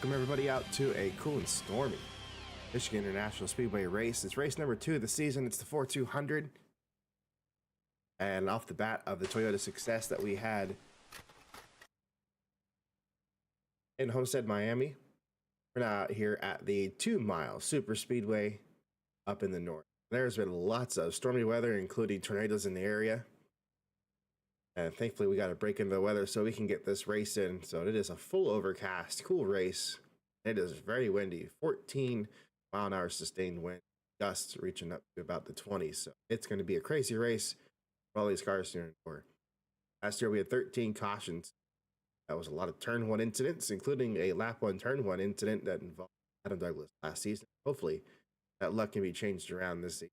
Welcome everybody out to a cool and stormy Michigan International Speedway race. It's race number 2 of the season. It's the 4200. And off the bat of the Toyota success that we had in Homestead, Miami, we're now out here at the 2-mile super speedway up in the north. There's been lots of stormy weather, including tornadoes in the area. And thankfully we got a break in the weather so we can get this race in. So it is a full overcast, cool race. It is very windy, 14-mile-an-hour sustained wind, gusts reaching up to about the 20s. So it's going to be a crazy race for all these cars to endure. Last year we had 13 cautions. That was a lot of turn 1 incidents, including a lap 1 turn 1 incident that involved Adam Douglas last season. Hopefully that luck can be changed around this season.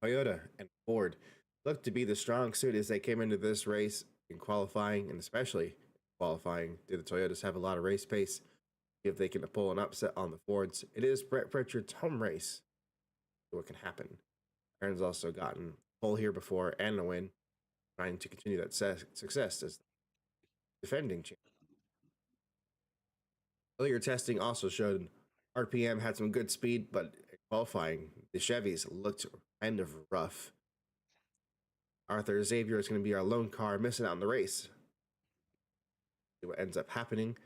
Toyota and Ford looked to be the strong suit as they came into this race in qualifying, and especially qualifying. Did the Toyotas have a lot of race pace? If they can pull an upset on the Fords, it is Brett Pritchard's home race. So what can happen? Aaron's also gotten pole here before and a win, trying to continue that success as defending champion. Earlier testing also showed RPM had some good speed, but qualifying, the Chevys looked kind of rough. Arthur Xavier is going to be our lone car missing out in the race. See what ends up happening.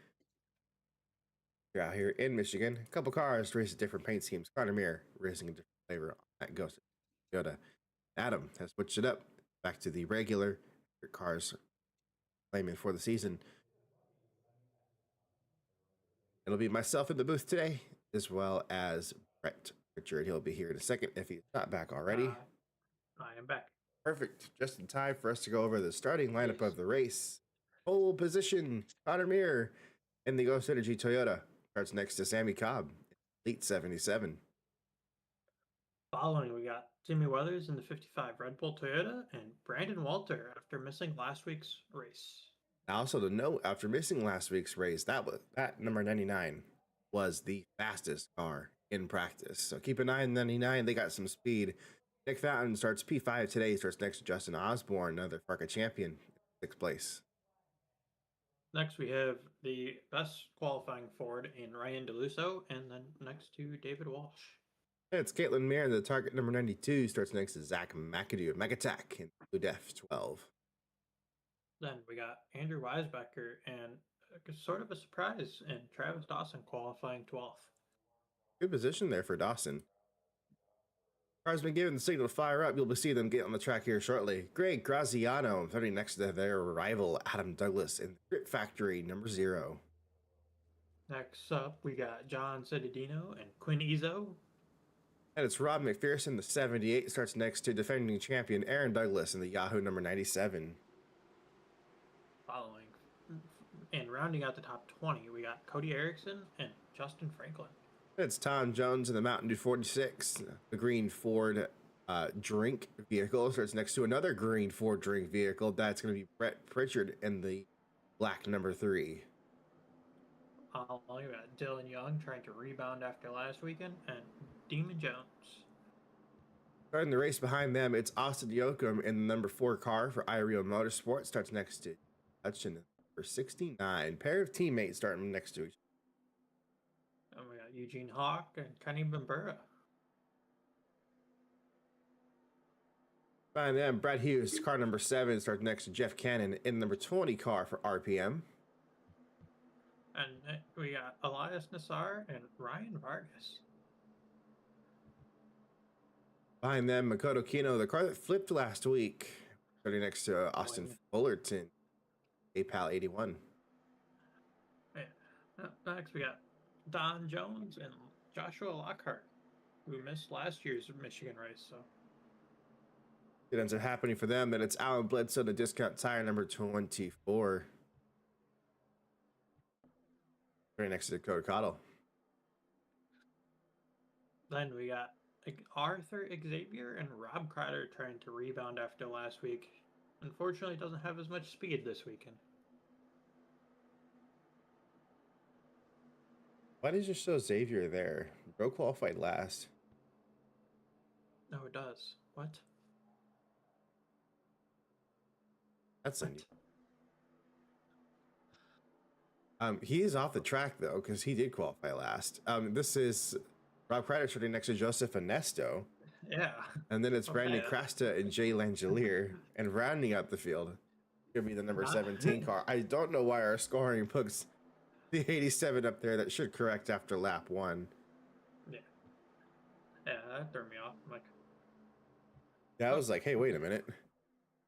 You're out here in Michigan. A couple cars race different paint schemes. Connor Mir racing a different flavor. That goes to Toyota. Adam has switched it up back to the regular cars claiming for the season. It'll be myself in the booth today, as well as Brett Pritchard. He'll be here in a second if he's not back already. I am back. Perfect. Just in time for us to go over the starting lineup of the race. Pole position, Connor Mir in the Ghost Energy Toyota. Starts next to Sammy Cobb, Elite 77. Following, we got Jimmy Weathers in the 55 Red Bull Toyota and Brandon Walter after missing last week's race. Also to note, after missing last week's race, that number 99 was the fastest car in practice. So keep an eye on 99. They got some speed. Nick Fountain starts P5 today. He starts next to Justin Osborne, another FARCA champion, in 6th place. Next, we have the best qualifying Ford in Ryan DeLusso, and then next to David Walsh. And it's Caitlin Mayer in the target number 92. Starts next to Zach McAdoo, McAttack in Blue Def 12. Then we got Andrew Weisbecker and sort of a surprise in Travis Dawson qualifying 12th. Good position there for Dawson. Car's been given the signal to fire up. You'll be seeing them get on the track here shortly. Greg Graziano, 30 next to their rival Adam Douglas in the Grip Factory number 0. Next up, we got John Citadino and Quinn Izzo. And it's Rob McPherson, the 78, starts next to defending champion Aaron Douglas in the Yahoo number 97. Following and rounding out the top 20, we got Cody Erickson and Justin Franklin. It's Tom Jones in the Mountain Dew 46, the green Ford drink vehicle. Starts next to another green Ford drink vehicle. That's going to be Brett Pritchard in the black number 3. We got Dylan Young trying to rebound after last weekend, and Demon Jones. Starting the race behind them, it's Austin Yoakum in the number 4 car for iReal Motorsports. Starts next to Hutchin for 69. Pair of teammates starting next to each other. And we got Eugene Hawk and Kenny Bambura. Behind them, Brad Hughes, car number 7, starts next to Jeff Cannon in number 20 car for RPM. And we got Elias Nassar and Ryan Vargas. Behind them, Makoto Kino, the car that flipped last week, starting next to Austin Fullerton, APAL 81. Next, we got Don Jones and Joshua Lockhart, who missed last year's Michigan race. So it ends up happening for them. Then it's Alan Bledsoe, the discount tire number 24. Right next to Dakota Cottle. Then we got Arthur Xavier and Rob Crider trying to rebound after last week. Unfortunately, doesn't have as much speed this weekend. Why does it show Xavier there? Bro qualified last. No, it does. What? That's unusual. He is off the track though, because he did qualify last. This is Rob Kreider sitting next to Joseph Ernesto, Yeah. and then it's Brandon Okay. Crasta and Jay Langelier, and rounding out the field could be the number Not- 17 car. I don't know why our scoring puts the 87 up there. That should correct after lap 1. Yeah. Yeah, that threw me off. Yeah, I was like, hey, wait a minute.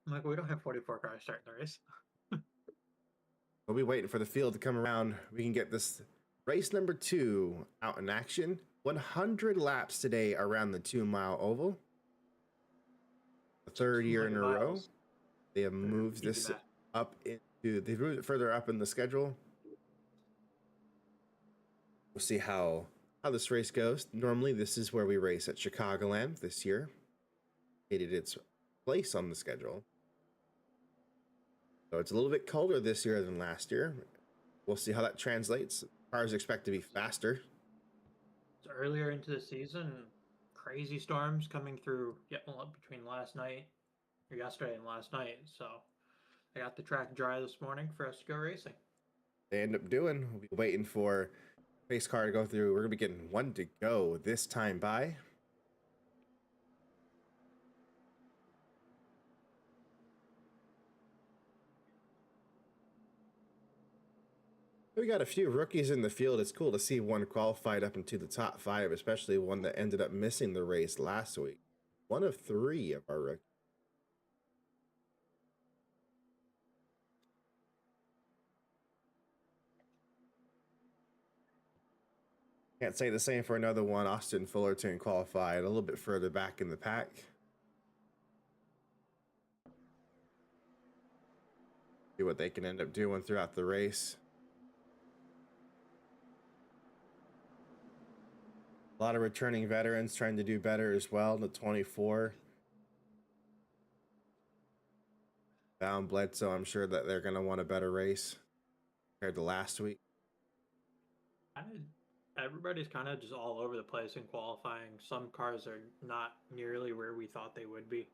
I'm like, we don't have 44 cars starting the race. We'll be waiting for the field to come around. We can get this race number 2 out in action. 100 laps today around the 2-mile oval. The third year in a row. They have moved this up into, they've moved it further up in the schedule. We'll see how this race goes. Normally, this is where we race at Chicagoland. This year it its place on the schedule. So it's a little bit colder this year than last year. We'll see how that translates. Cars expect to be faster. It's earlier into the season. Crazy storms coming through between yesterday and last night. So I got the track dry this morning for us to go racing. They end up doing. We'll be waiting for pace car to go through. We're going to be getting one to go this time by. We got a few rookies in the field. It's cool to see one qualified up into the top 5, especially one that ended up missing the race last week. One of 3 of our rookies. Can't say the same for another one. Austin Fullerton qualified a little bit further back in the pack. See what they can end up doing throughout the race. A lot of returning veterans trying to do better as well. The 24. Down Bledsoe, I'm sure that they're going to want a better race compared to last week. Everybody's kind of just all over the place in qualifying. Some cars are not nearly where we thought they would be.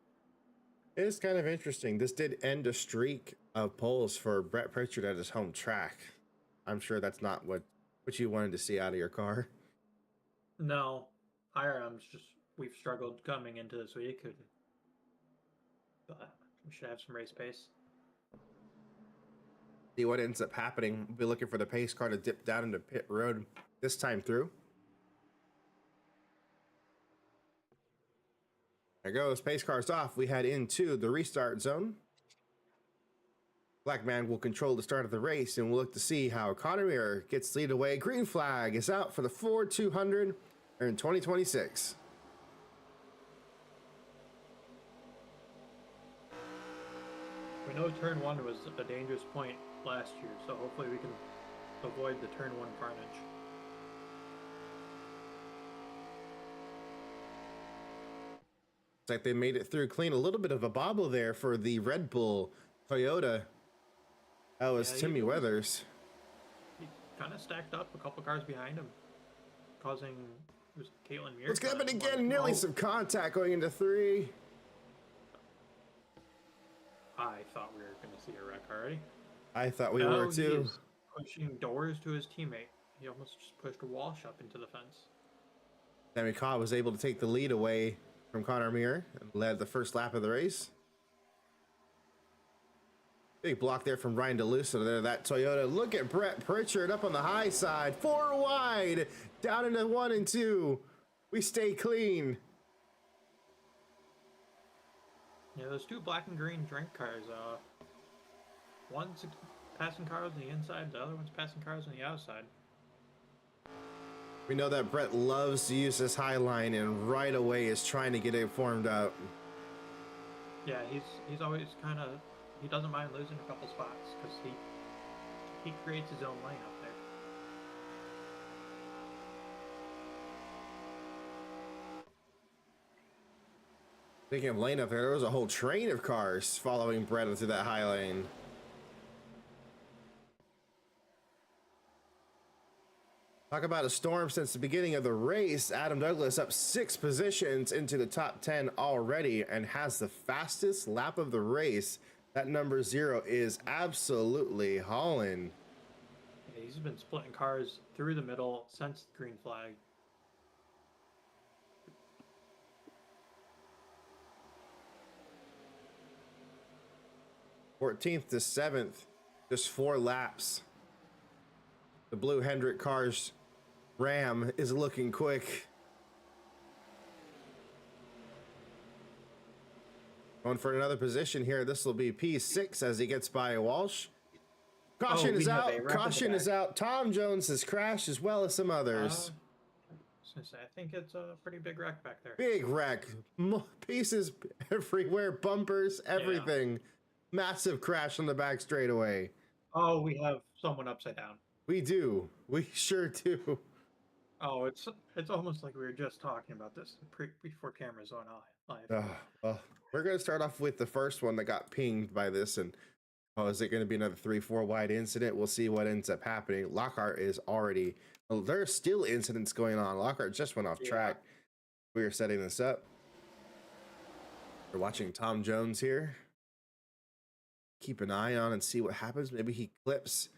It is kind of interesting. This did end a streak of poles for Brett Pritchard at his home track. I'm sure that's not what you wanted to see out of your car. No, we've struggled coming into this week, but we should have some race pace. See what ends up happening. We'll be looking for the pace car to dip down into pit road this time through. There goes, pace car's off. We head into the restart zone. Black man will control the start of the race, and we'll look to see how Connor Muir gets lead away. Green flag is out for the Ford 200 in 2026. We know turn 1 was a dangerous point last year, so hopefully we can avoid the turn 1 carnage. Looks like they made it through clean. A little bit of a bobble there for the Red Bull Toyota. That was Timmy Weathers. He kind of stacked up a couple cars behind him, causing Caitlin Muir. Let's get it again. Nearly some contact going into 3. I thought we were going to see a wreck already. I thought we were too. He's pushing doors to his teammate. He almost just pushed a Walsh up into the fence. Sammy Cobb was able to take the lead away from Connor Muir and led the first lap of the race. Big block there from Ryan DeLusso there, that Toyota. Look at Brett Pritchard up on the high side. 4 wide, down into 1 and 2. We stay clean. Yeah, those 2 black and green drink cars, one's passing cars on the inside, the other one's passing cars on the outside. We know that Brett loves to use this high line and right away is trying to get it formed up. Yeah, he's always kind of, he doesn't mind losing a couple spots because he creates his own lane up there. Speaking of lane up there was a whole train of cars following Brett into that high lane. Talk about a storm since the beginning of the race. Adam Douglas up 6 positions into the top 10 already and has the fastest lap of the race. That number 0 is absolutely hauling. Yeah, he's been splitting cars through the middle since the green flag. 14th to 7th, just 4 laps. The blue Hendrick car's Ram is looking quick. Going for another position here. This will be P6 as he gets by Walsh. Caution is out. Caution is out. Tom Jones has crashed as well as some others. I was gonna say, I think it's a pretty big wreck back there. Big wreck. Pieces everywhere. Bumpers, everything. Yeah. Massive crash on the back straightaway. Oh, we have someone upside down. We do. We sure do. Oh, it's almost like we were just talking about this before cameras went on live. Well, we're going to start off with the first one that got pinged by this, and is it going to be another 3-4 wide incident? We'll see what ends up happening. Lockhart is already, there's still incidents going on. Lockhart just went off track. We are setting this up. We're watching Tom Jones here. Keep an eye on and see what happens. Maybe he clips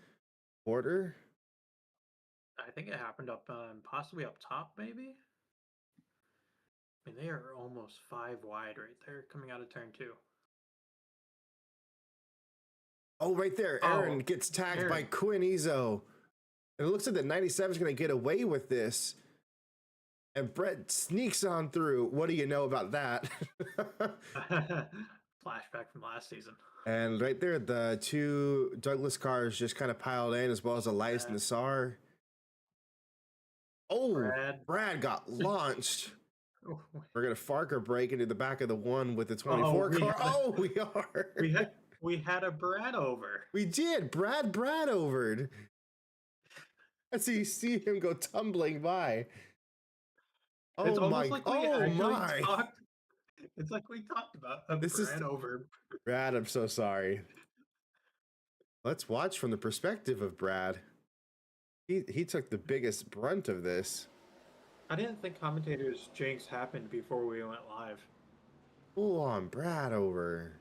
Porter. I think it happened up possibly up top, maybe. I mean, they are almost 5 wide right there coming out of turn 2. Oh, right there. Aaron gets tagged by Quinn Ezo. And it looks like the 97 is going to get away with this. And Brett sneaks on through. What do you know about that? Flashback from last season. And right there, the 2 Douglas cars just kind of piled in, as well as Elias Nassar. Oh, Brad got launched. We're going to FARCA break into the back of the one with the 24 car. We are. We had a Brad over. We did. Brad overed. As you see him go tumbling by. It's almost like it's like we talked about a Brad over. Brad, I'm so sorry. Let's watch from the perspective of Brad. He took the biggest brunt of this. I didn't think commentators' jinx happened before we went live. Full on Brad over.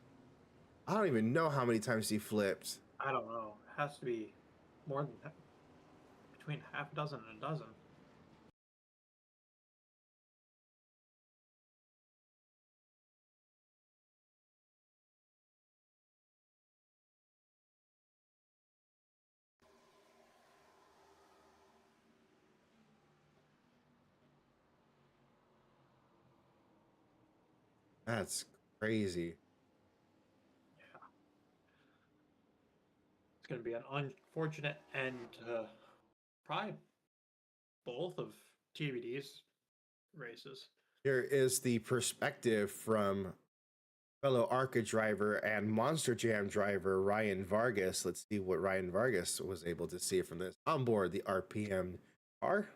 I don't even know how many times he flipped. I don't know. It has to be more than between half a dozen and a dozen. That's crazy. Yeah. It's going to be an unfortunate end to probably both of TBD's races. Here is the perspective from fellow ARCA driver and Monster Jam driver Ryan Vargas. Let's see what Ryan Vargas was able to see from this on board the RPM car.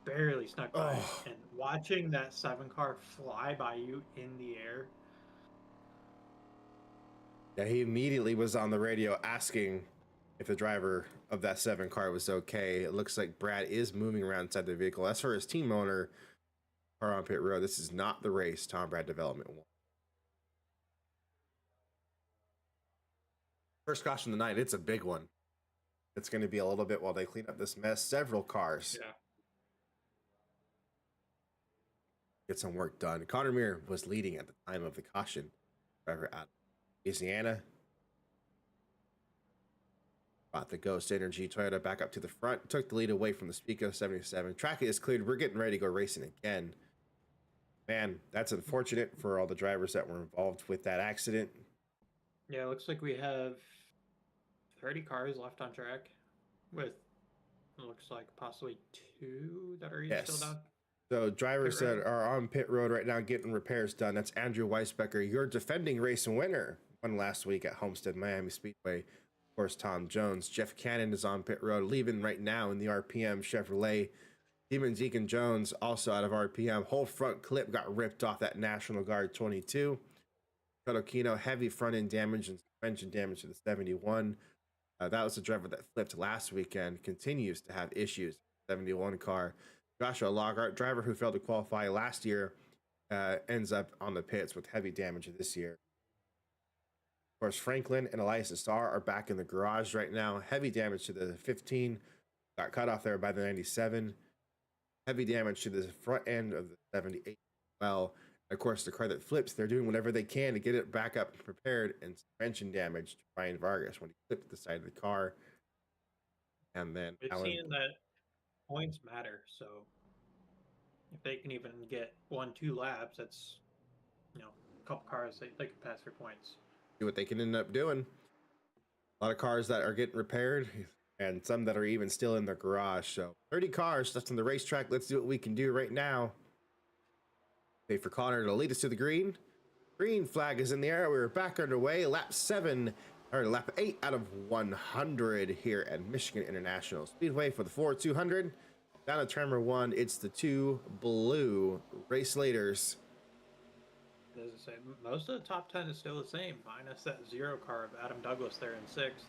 Barely snuck by, and watching that 7 car fly by you in the air. Yeah, he immediately was on the radio asking if the driver of that 7 car was okay. It looks like Brad is moving around inside the vehicle. As for his team owner, car on pit road, this is not the race Tom Brad Development won. First caution of the night, it's a big one. It's going to be a little bit while they clean up this mess. Several cars. Yeah. Get some work done. Connor Muir was leading at the time of the caution. Driver out of Louisiana. Brought the Ghost Energy Toyota back up to the front. Took the lead away from the Spico 77. Track is cleared. We're getting ready to go racing again. Man, that's unfortunate for all the drivers that were involved with that accident. Yeah, it looks like we have 30 cars left on track with, it looks like possibly 2 that are still down. So drivers that are on pit road right now getting repairs done. That's Andrew Weisbecker, your defending race winner. Won last week at Homestead Miami Speedway. Of course, Tom Jones. Jeff Cannon is on pit road, leaving right now in the RPM Chevrolet. Demon Deacon Jones also out of RPM. Whole front clip got ripped off that National Guard 22. Cotokino, heavy front end damage and suspension damage to the 71. That was the driver that flipped last weekend. Continues to have issues. 71 car. Joshua Lockhart, driver who failed to qualify last year, ends up on the pits with heavy damage this year. Of course, Franklin and Elias Starr are back in the garage right now. Heavy damage to the 15. Got cut off there by the 97. Heavy damage to the front end of the 78. Well, of course, the car that flips, they're doing whatever they can to get it back up and prepared, and suspension damage to Ryan Vargas when he flipped the side of the car. And then We've seen that points matter, so if they can even get 1-2 laps, that's, you know, a couple cars they can pass for points. See what they can end up doing. A lot of cars that are getting repaired, and some that are even still in their garage. So 30 cars left on the racetrack. Let's do what we can do right now. Wait for Connor to lead us to the green. Green flag is in the air. We're back underway. Lap 8 out of 100 here at Michigan International Speedway for the Ford 200. Down to turn number 1, it's the 2 blue race leaders. As I say, most of the top 10 is still the same, minus that 0 car of Adam Douglas there in 6th.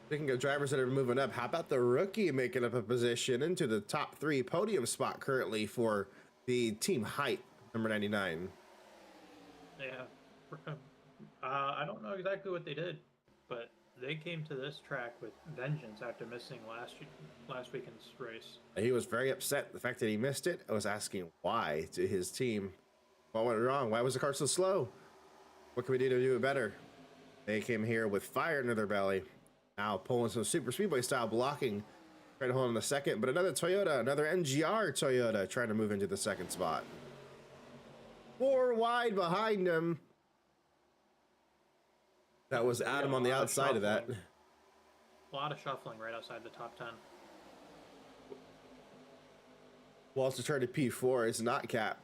Speaking of drivers that are moving up, how about the rookie making up a position into the top 3 podium spot currently for the team height, number 99? Yeah. I don't know exactly what they did, but they came to this track with vengeance after missing last weekend's race. He was very upset the fact that he missed it. I was asking why to his team. What went wrong? Why was the car so slow? What can we do to do it better? They came here with fire under their belly. Now pulling some super speedway style blocking. Trying to hold on the second, but another Toyota, another NGR Toyota trying to move into the second spot. 4 wide behind him. That was Adam on the outside of that. A lot of shuffling right outside the top 10. Walter turned to P4. It's not Cap.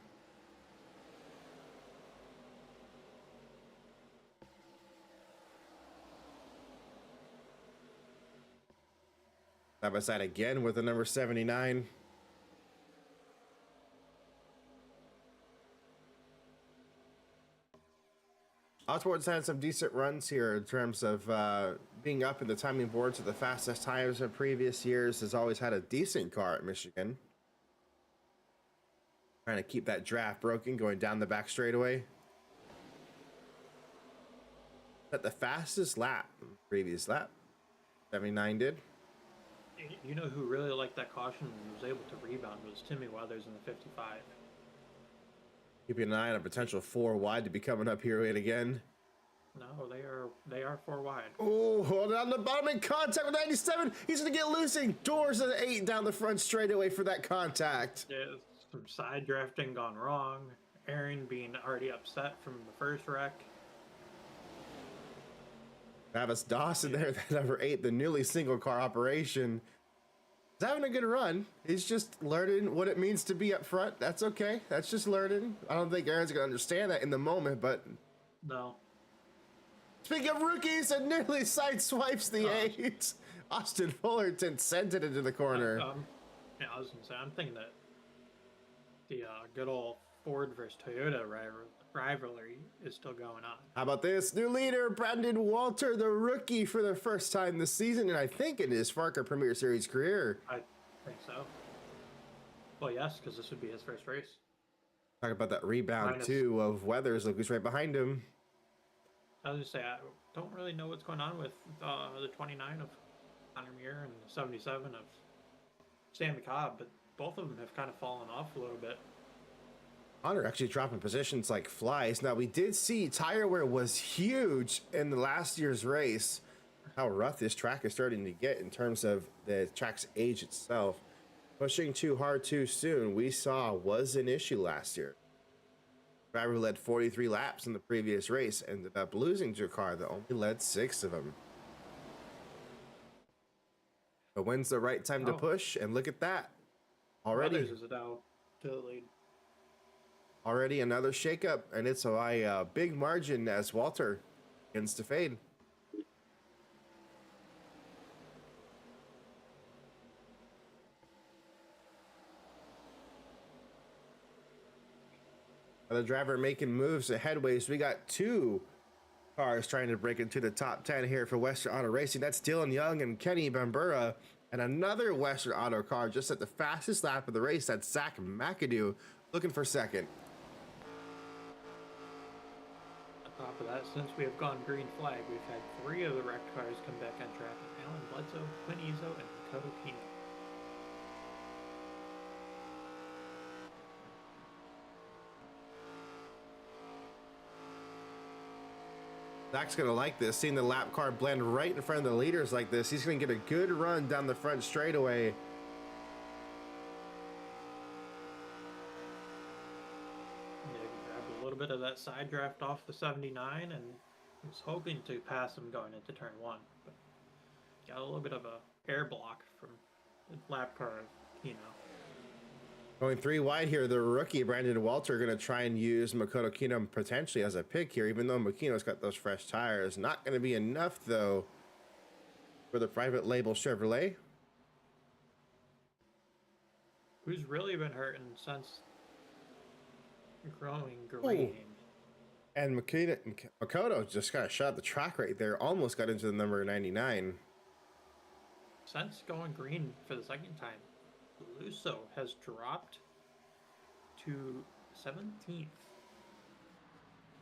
Side by side again with the number 79. Motorsports had some decent runs here in terms of being up in the timing boards of the fastest times in previous years. Has always had a decent car at Michigan. Trying to keep that draft broken, going down the back straightaway. At the fastest lap, previous lap, 79 did. You know who really liked that caution and was able to rebound was Timmy Weathers in the 55. Keeping an eye on a potential 4 wide to be coming up here yet again. No, they are 4 wide. Oh, hold on the bottom in contact with 97. He's going to get loosing. Doors of the 8 down the front straightaway for that contact. Yeah, some side drafting gone wrong. Aaron being already upset from the first wreck. Travis Dawson there, that number 8, the newly single car operation. He's having a good run. He's just learning what it means to be up front. That's okay. That's just learning. I don't think Aaron's going to understand that in the moment, but... No. Speaking of rookies, and nearly sideswipes the 8. Austin Fullerton sent it into the corner. Yeah, I was going to say, I'm thinking that the good old Ford versus Toyota rivalry is still going on. How about this? New leader, Brandon Walter, the rookie for the first time this season, and I think in his FARCA Premier Series career. I think so. Well, yes, because this would be his first race. Talk about that rebound, too, of Weathers. Look who's right behind him. I was just say, I don't really know what's going on with the 29 of Connor Muir and the 77 of Sammy Cobb, but both of them have kind of fallen off a little bit. Connor actually dropping positions like flies. Now, we did see tire wear was huge in the last year's race. How rough this track is starting to get in terms of the track's age itself. Pushing too hard too soon, we saw was an issue last year. Driver who led 43 laps in the previous race ended up losing to a car that only led 6 of them. But when's the right time to push? And look at that. Already Weathers is now to the lead. Already another shakeup, and it's a big margin as Walter begins to fade. Another driver making moves aheadways. We got 2 cars trying to break into the top 10 here for Western Auto Racing. That's Dylan Young and Kenny Bambura. And another Western Auto car just at the fastest lap of the race. That's Zach McAdoo looking for second. Top of that, since we have gone green flag, we've had 3 of the wrecked cars come back on track: Alan Bledsoe, Quinn Ezo, and Makoto Kino. Zach's gonna like this, seeing the lap car blend right in front of the leaders like this. He's gonna get a good run down the front straightaway. Yeah, grabbed a little bit of that side draft off the 79 and was hoping to pass him going into turn 1, but got a little bit of a air block from the lap car of Kino. Going 3 wide here, the rookie Brandon Walter going to try and use Makoto Kino potentially as a pick here, even though Makino's got those fresh tires. Not going to be enough, though, for the private label Chevrolet. Who's really been hurting since growing green. And Makoto just got shot the track right there, almost got into the number 99. Since going green for the second time, Lusso has dropped to 17th.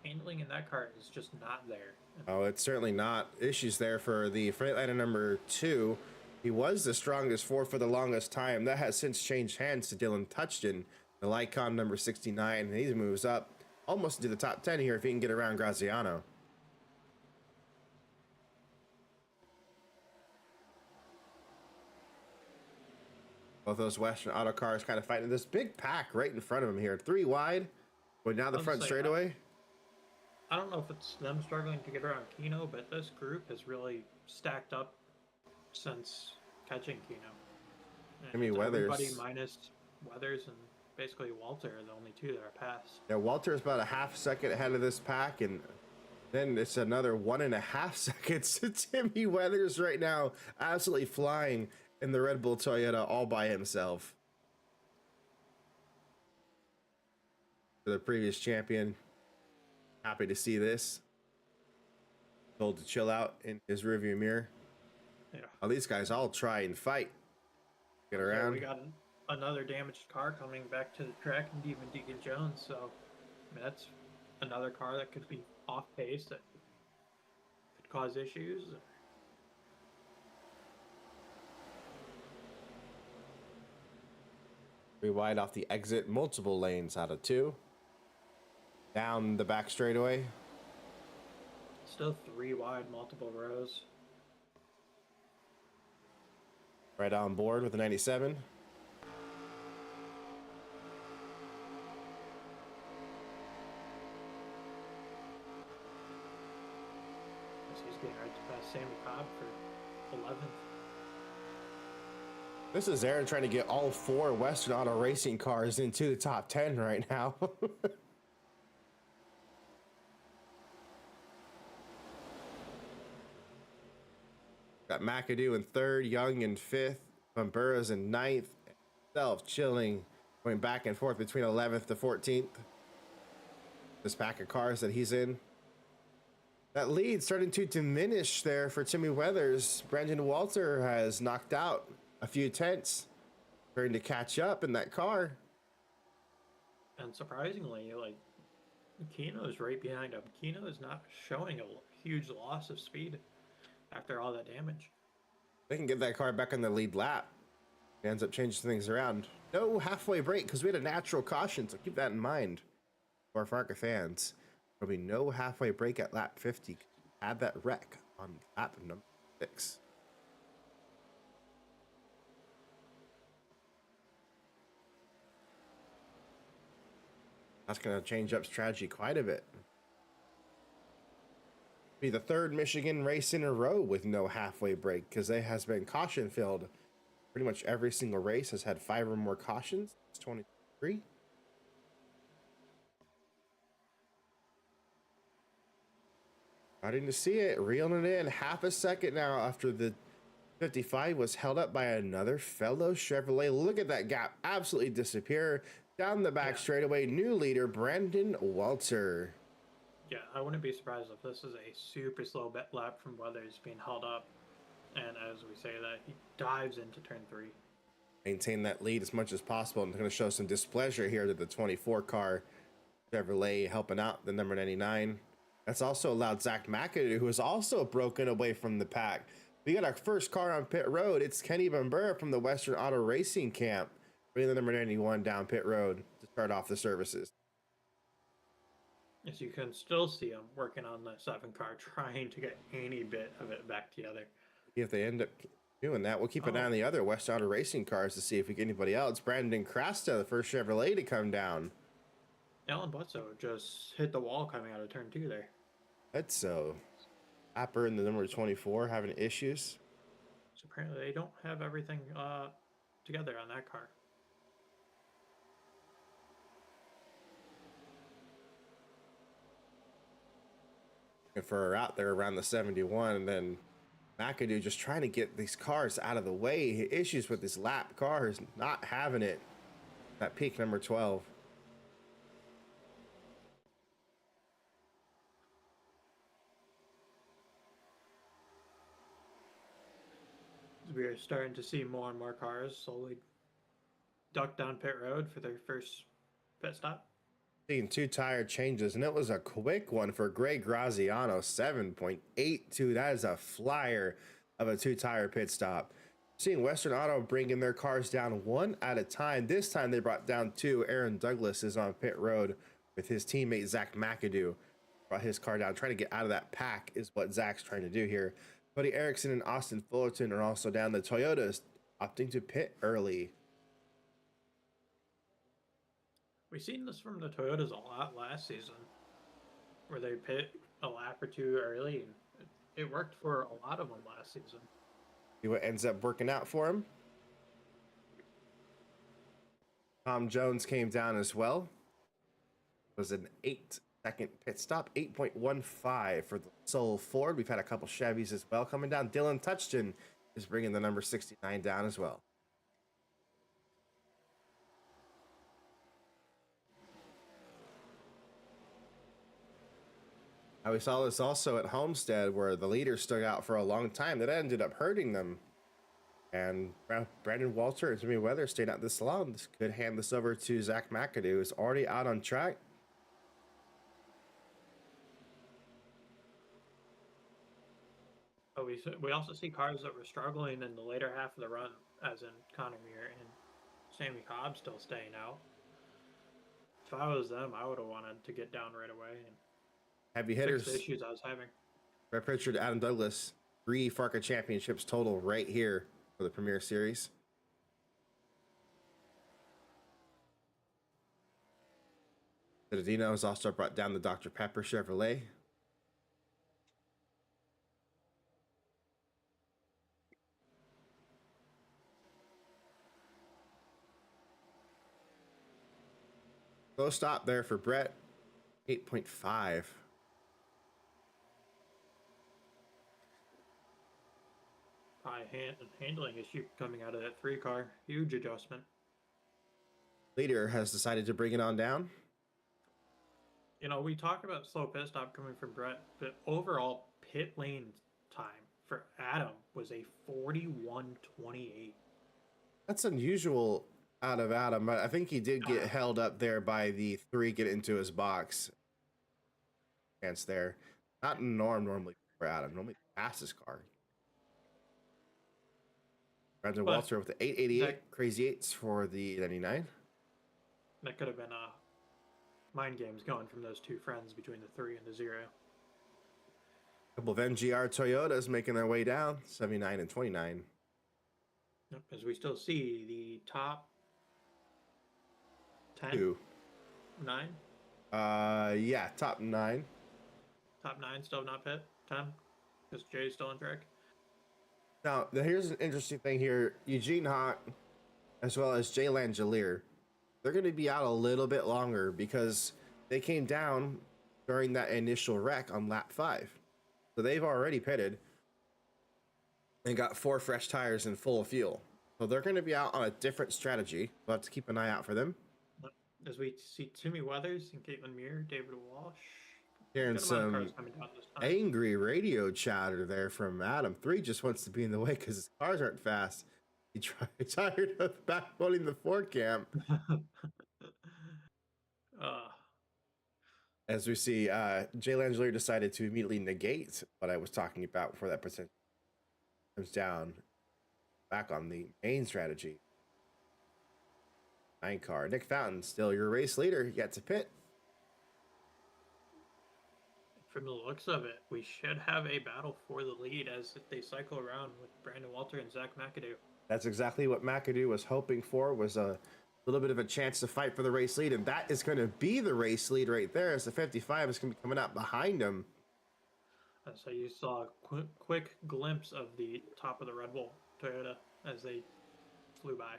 Handling in that car is just not there. Oh, it's certainly not. Issues there for the Freightliner number 2. He was the strongest 4 for the longest time. That has since changed hands to Dylan Touchton, the Lycon number 69. And he moves up almost into the top 10 here if he can get around Graziano. Both those Western Auto cars kind of fighting this big pack right in front of him here. 3 wide, going down the front straightaway. I don't know if it's them struggling to get around Kino, but this group has really stacked up since catching Kino. I mean, everybody minus Weathers and basically Walter are the only 2 that are passed. Yeah, Walter's about a half second ahead of this pack, and then it's another 1.5 seconds to Timmy Weathers right now, absolutely flying in the Red Bull Toyota all by himself. For the previous champion, happy to see this. Told to chill out in his rearview mirror. Yeah. Well, these guys all try and fight. Get around. So we got another damaged car coming back to the track, and even Deacon Jones. So, I mean, that's another car that could be off pace, that could cause issues. 3 wide off the exit, multiple lanes out of 2. Down the back straightaway. Still 3 wide, multiple rows. Right on board with the 97. He's getting right to pass Sammy Cobb for 11th. This is Aaron trying to get all 4 Western Auto racing cars into the top 10 right now. Got McAdoo in 3rd, Young in 5th, Bumburras in 9th, self chilling, going back and forth between 11th to 14th. This pack of cars that he's in. That lead starting to diminish there for Timmy Weathers. Brandon Walter has knocked out a few tenths, trying to catch up in that car. And surprisingly, like, Kino is right behind him. Kino is not showing a huge loss of speed after all that damage. They can get that car back on the lead lap. It ends up changing things around. No halfway break because we had a natural caution, so keep that in mind. For FARCA fans, there'll be no halfway break at lap 50. Add that wreck on lap number 6. That's going to change up strategy quite a bit. Be the 3rd Michigan race in a row with no halfway break because it has been caution filled. Pretty much every single race has had 5 or more cautions. It's 23. Starting to see it, reeling it in. Half a second now after the 55 was held up by another fellow Chevrolet. Look at that gap absolutely disappear. Down the back straightaway, new leader, Brandon Walter. Yeah, I wouldn't be surprised if this is a super slow lap from Weathers being held up. And as we say that, he dives into turn 3. Maintain that lead as much as possible. I'm going to show some displeasure here to the 24 car Chevrolet helping out the number 99. That's also allowed Zach McAdoo, who was also broken away from the pack. We got our first car on pit road. It's Kenny Bumber from the Western Auto Racing Camp, bringing the number 91 down pit road to start off the services. As you can still see him working on the 7 car, trying to get any bit of it back together. If they end up doing that, we'll keep an eye on the other Western Auto Racing cars to see if we get anybody else. Brandon Crasta, the first Chevrolet to come down. Alan Butzo just hit the wall coming out of turn 2 there. That's so. Apper in the number 24 having issues. So apparently they don't have everything together on that car. And for her out there around the 71, and then McAdoo just trying to get these cars out of the way. Issues with his lap cars, not having it. That peak number 12. We are starting to see more and more cars slowly duck down pit road for their first pit stop. Seeing 2 tire changes, and it was a quick one for Greg Graziano, 7.82. That is a flyer of a 2 tire pit stop. Seeing Western Auto bringing their cars down 1 at a time. This time they brought down 2. Aaron Douglas is on pit road with his teammate Zach McAdoo. Brought his car down, trying to get out of that pack is what Zach's trying to do here. Cody Erickson and Austin Fullerton are also down. The Toyotas opting to pit early. We've seen this from the Toyotas a lot last season, where they pit a lap or 2 early, and it worked for a lot of them last season. See what ends up working out for him. Tom Jones came down as well. It was an 8-second pit stop, 8.15 for the Soul Ford. We've had a couple Chevys as well coming down. Dylan Touchton is bringing the number 69 down as well. Now we saw this also at Homestead, where the leaders stuck out for a long time. That ended up hurting them. And Brandon Walter and Jimmy Weather stayed out this long. This could hand this over to Zach McAdoo, who's already out on track. But we also see cars that were struggling in the later half of the run, as in Connor Muir and Sammy Cobb still staying out. If I was them, I would have wanted to get down right away and heavy hitters. fix the issues I was having. Brett Pritchard, Adam Douglas, 3 FARCA championships total right here for the Premier Series. Citadino has also brought down the Dr. Pepper Chevrolet. Slow stop there for Brett, 8.5. Handling issue coming out of that 3 car. Huge adjustment. Leader has decided to bring it on down. You know, we talk about slow pit stop coming from Brett, but overall pit lane time for Adam was a 41.28. That's unusual out of Adam. I think he did get held up there by the 3 get into his box. Chance there. Not normally for Adam. Normally the fastest car. Brandon Walter with the 888 Crazy 8s for the 99. That could have been mind games going from those 2 friends between the 3 and the 0. A couple of NGR Toyotas making their way down, 79 and 29. Yep, as we still see the top 10? 2. 9? Yeah, top 9. Top 9 still not pit? 10? Because Jay's still on track? Now, here's an interesting thing here. Eugene Hawk, as well as Jay Langelier, they're going to be out a little bit longer because they came down during that initial wreck on lap 5. So they've already pitted and got 4 fresh tires and full of fuel. So they're going to be out on a different strategy. We'll have to keep an eye out for them. As we see Timmy Weathers and Caitlin Muir, David Walsh. Hearing some angry radio chatter there from Adam. 3 just wants to be in the way because his cars aren't fast. He tired of backboning the Ford camp. As we see, Jay Langelier decided to immediately negate what I was talking about before that percent comes down back on the main strategy. 9 car. Nick Fountain, still your race leader, yet to pit. From the looks of it, we should have a battle for the lead as they cycle around with Brandon Walter and Zach McAdoo. That's exactly what McAdoo was hoping for, was a little bit of a chance to fight for the race lead, and that is going to be the race lead right there, as the 55 is going to be coming out behind him. So you saw a quick glimpse of the top of the Red Bull Toyota as they flew by.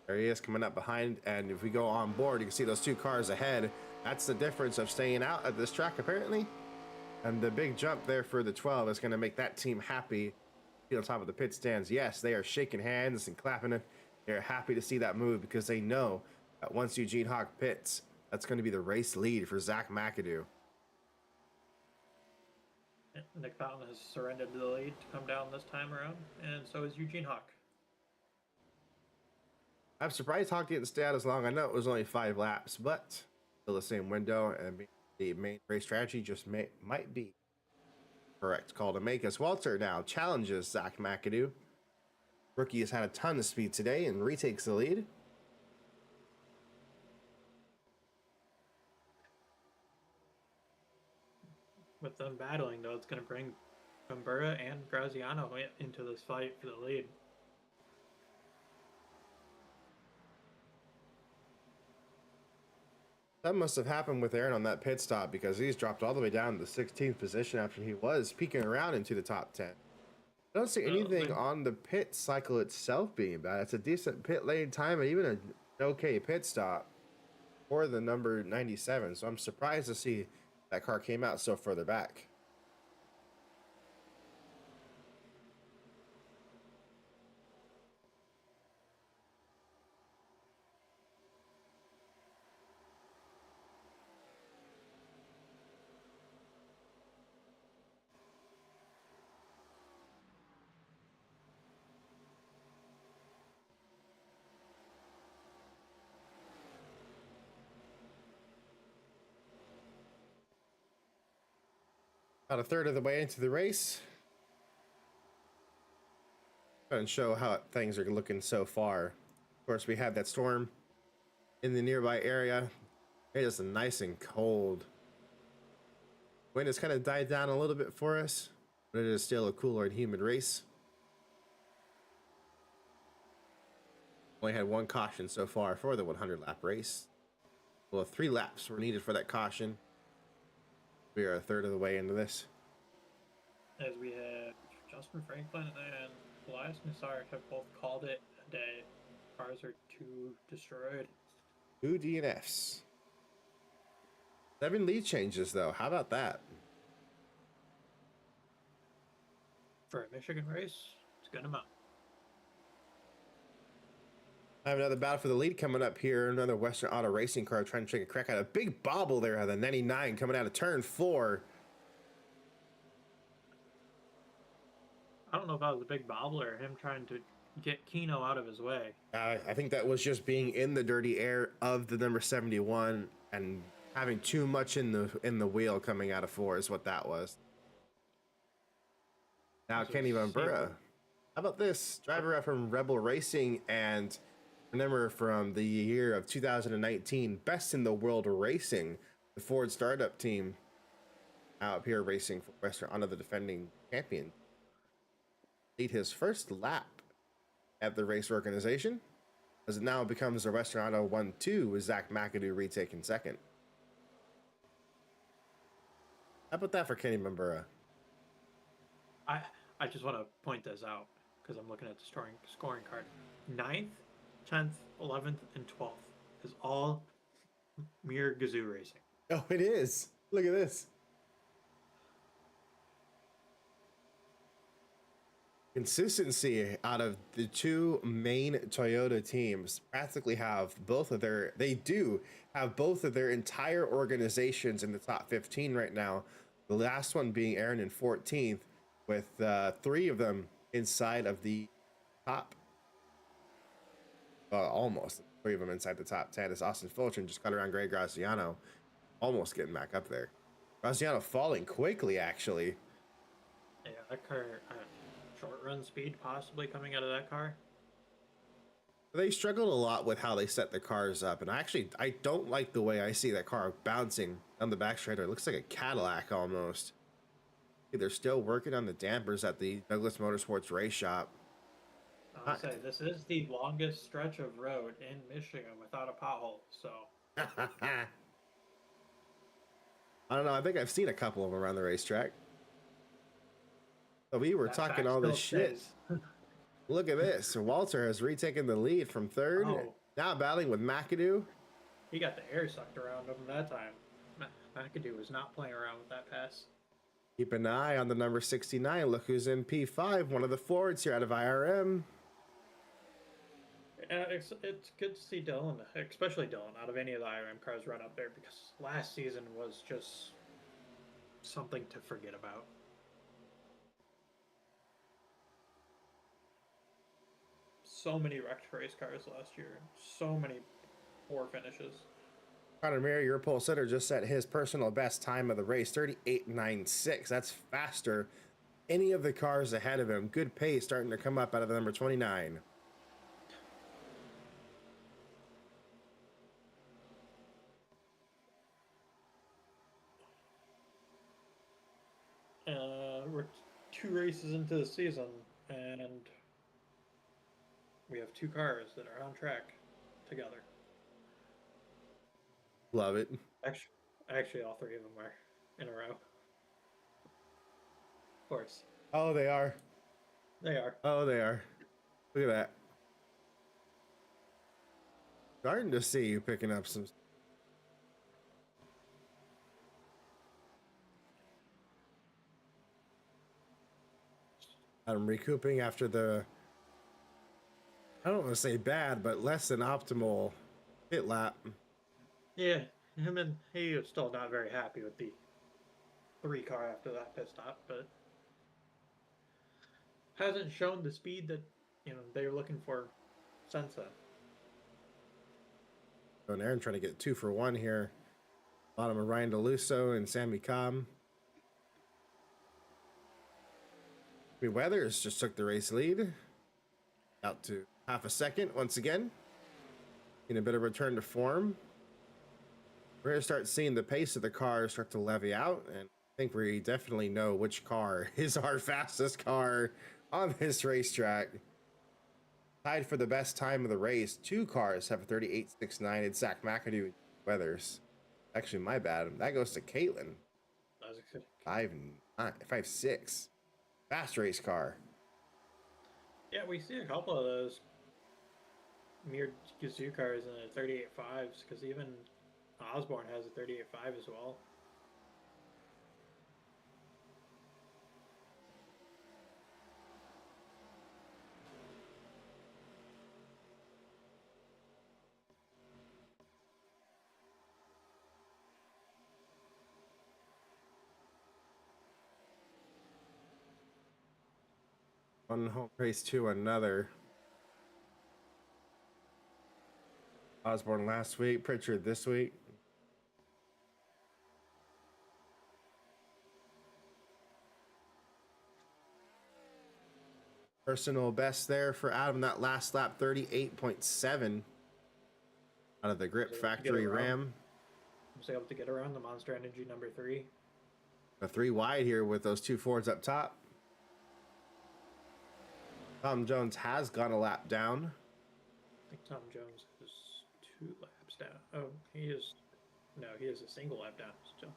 There he is coming up behind, and if we go on board, you can see those 2 cars ahead. That's the difference of staying out at this track, apparently. And the big jump there for the 12 is going to make that team happy. On top of the pit stands, yes, they are shaking hands and clapping it. They're happy to see that move because they know that once Eugene Hawk pits, that's going to be the race lead for Zach McAdoo. Nick Fountain has surrendered the lead to come down this time around, and so is Eugene Hawk. I'm surprised Hawk didn't stay out as long. I know it was only 5 laps, but still the same window, and the main race strategy just might be correct call to make, as Walter now challenges Zach McAdoo. Rookie has had a ton of speed today and retakes the lead. With them battling, though, it's going to bring Bambura and Graziano into this fight for the lead. That must have happened with Aaron on that pit stop, because he's dropped all the way down to the 16th position after he was peeking around into the top 10. I don't see anything on the pit cycle itself being bad. It's a decent pit lane time and even an okay pit stop for the number 97. So I'm surprised to see that car came out so further back. About a third of the way into the race. And show how things are looking so far. Of course, we have that storm in the nearby area. It is nice and cold. Wind has kind of died down a little bit for us, but it is still a cooler and humid race. Only had 1 caution so far for the 100 lap race. Well, 3 laps were needed for that caution. We are a third of the way into this. As we have Justin Franklin and Elias Nassar have both called it a day. Cars are too destroyed. 2 DNFs. 7 lead changes, though. How about that? For a Michigan race, it's a good amount. I have another battle for the lead coming up here. Another Western Auto Racing car trying to take a crack at a big bobble there at the 99 coming out of turn 4. I don't know if that was a big bobble or him trying to get Kino out of his way. I think that was just being in the dirty air of the number 71 and having too much in the wheel coming out of 4 is what that was. Now Kenny Bambura. How about this? Driver up from Rebel Racing, and remember from the year of 2019, best in the world racing, the Ford startup team out here racing for Western Auto, the defending champion. Lead his first lap at the race organization, as it now becomes the Western Auto 1-2 with Zach McAdoo retaking second. How about that for Kenny Bambura? I just want to point this out because I'm looking at the scoring card. 9th, 10th, 11th, and 12th is all Mir Gazoo Racing. Oh, it is. Look at this. Consistency out of the 2 main Toyota teams practically have they do have both of their entire organizations in the top 15 right now. The last one being Aaron in 14th, with 3 of them inside of the top. Almost 3 of them inside the top 10. As Austin Fulton just got around Greg Graziano. almost getting back up there. Graziano falling quickly, actually. Yeah, that car, short run speed possibly coming out of that car. They struggled a lot with how they set the cars up, and I don't like the way I see that car bouncing on the back straight. It looks like a Cadillac almost. They're still working on the dampers at the Douglas Motorsports race shop. I'll say this is the longest stretch of road in Michigan without a pothole. So I don't know. I think I've seen a couple of them around the racetrack. So we were that talking fact all this still shit. stays. Look at this. Walter has retaken the lead from third. Oh. Now battling with McAdoo. He got the air sucked around him that time. McAdoo was not playing around with that pass. Keep an eye on the number 69. Look who's in P5. One of the Fords here out of IRM. It's good to see Dylan, especially Dylan, out of any of the IRM cars run up there, because last season was just something to forget about. So many wrecked race cars last year. So many poor finishes. Connor Mary, your pole sitter, just set his personal best time of the race, 38.96. That's faster. Any of the cars ahead of him. Good pace starting to come up out of the number 29. We're 2 races into the season, and we have 2 cars that are on track together. Love it. Actually, all 3 of them are in a row. Of course. Oh, they are. They are. Oh, they are. Look at that. Starting to see you picking up some. I'm recouping after the, I don't want to say bad, but less than optimal pit lap. Yeah, he was still not very happy with the 3 car after that pit stop, but hasn't shown the speed that they were looking for since then. So Aaron trying to get 2 for 1 here. Bottom of Ryan DeLusso and Sammy Cobb. Weathers just took the race lead. Out to half a second once again. In a bit of return to form. We're going to start seeing the pace of the car start to levy out. And I think we definitely know which car is our fastest car on this racetrack. Tied for the best time of the race. 2 cars have a 38.69. It's Zach McAdoo and Weathers. Actually, my bad. That goes to Caitlin. 5.6. Fast race car. Yeah, we see a couple of those mirrored Gazoo cars in the 38.5s, because even Osborne has a 38.5 as well. One home race to another. Osborne last week, Pritchard this week. Personal best there for Adam that last lap, 38.7 out of the Grip Factory Ram. Was able to get around the Monster Energy number 3. A 3 wide here with those 2 Fords up top. Tom Jones has gone a lap down. I think Tom Jones is 2 laps down. Oh, he is a single lap down still.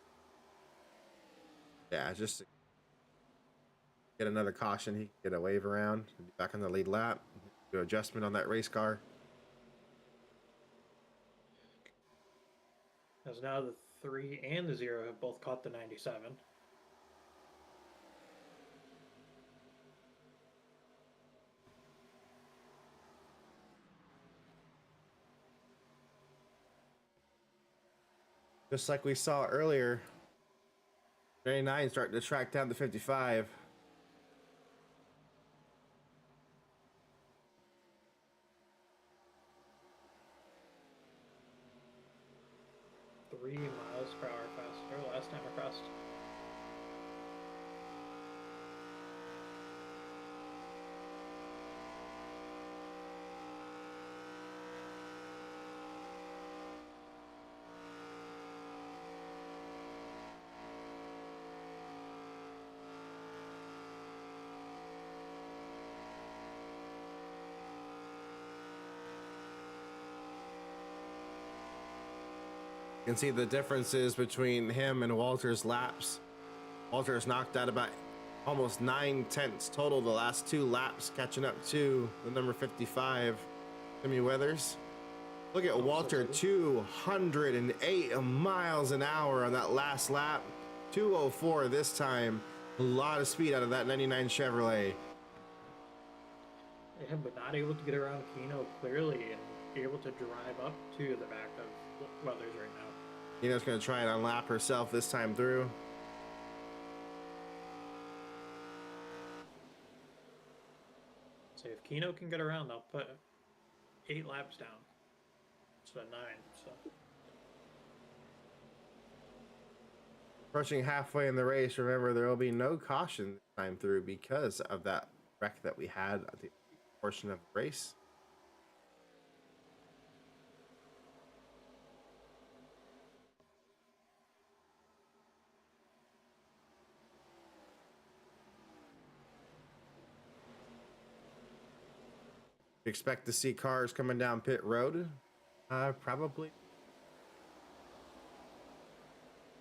Yeah, just to get another caution. He can get a wave around. Back on the lead lap. Do adjustment on that race car. As now the 3 and the 0 have both caught the 97. Just like we saw earlier, 39 starting to track down the 55. 3 miles per hour faster last time across. You can see the differences between him and Walter's laps. Walter's knocked out about almost 9/10 total the last 2 laps, catching up to the number 55, Timmy Weathers. Look at Walter, 208 miles an hour on that last lap. 204 this time. A lot of speed out of that 99 Chevrolet. Yeah, but not able to get around Kino clearly and be able to drive up to the back of Weathers right now. Kino's going to try and unlap herself this time through. So if Kino can get around, they'll put 8 laps down. So 9. So Approaching halfway in the race, remember there will be no caution this time through because of that wreck that we had at the portion of the race. Expect to see cars coming down pit road, probably.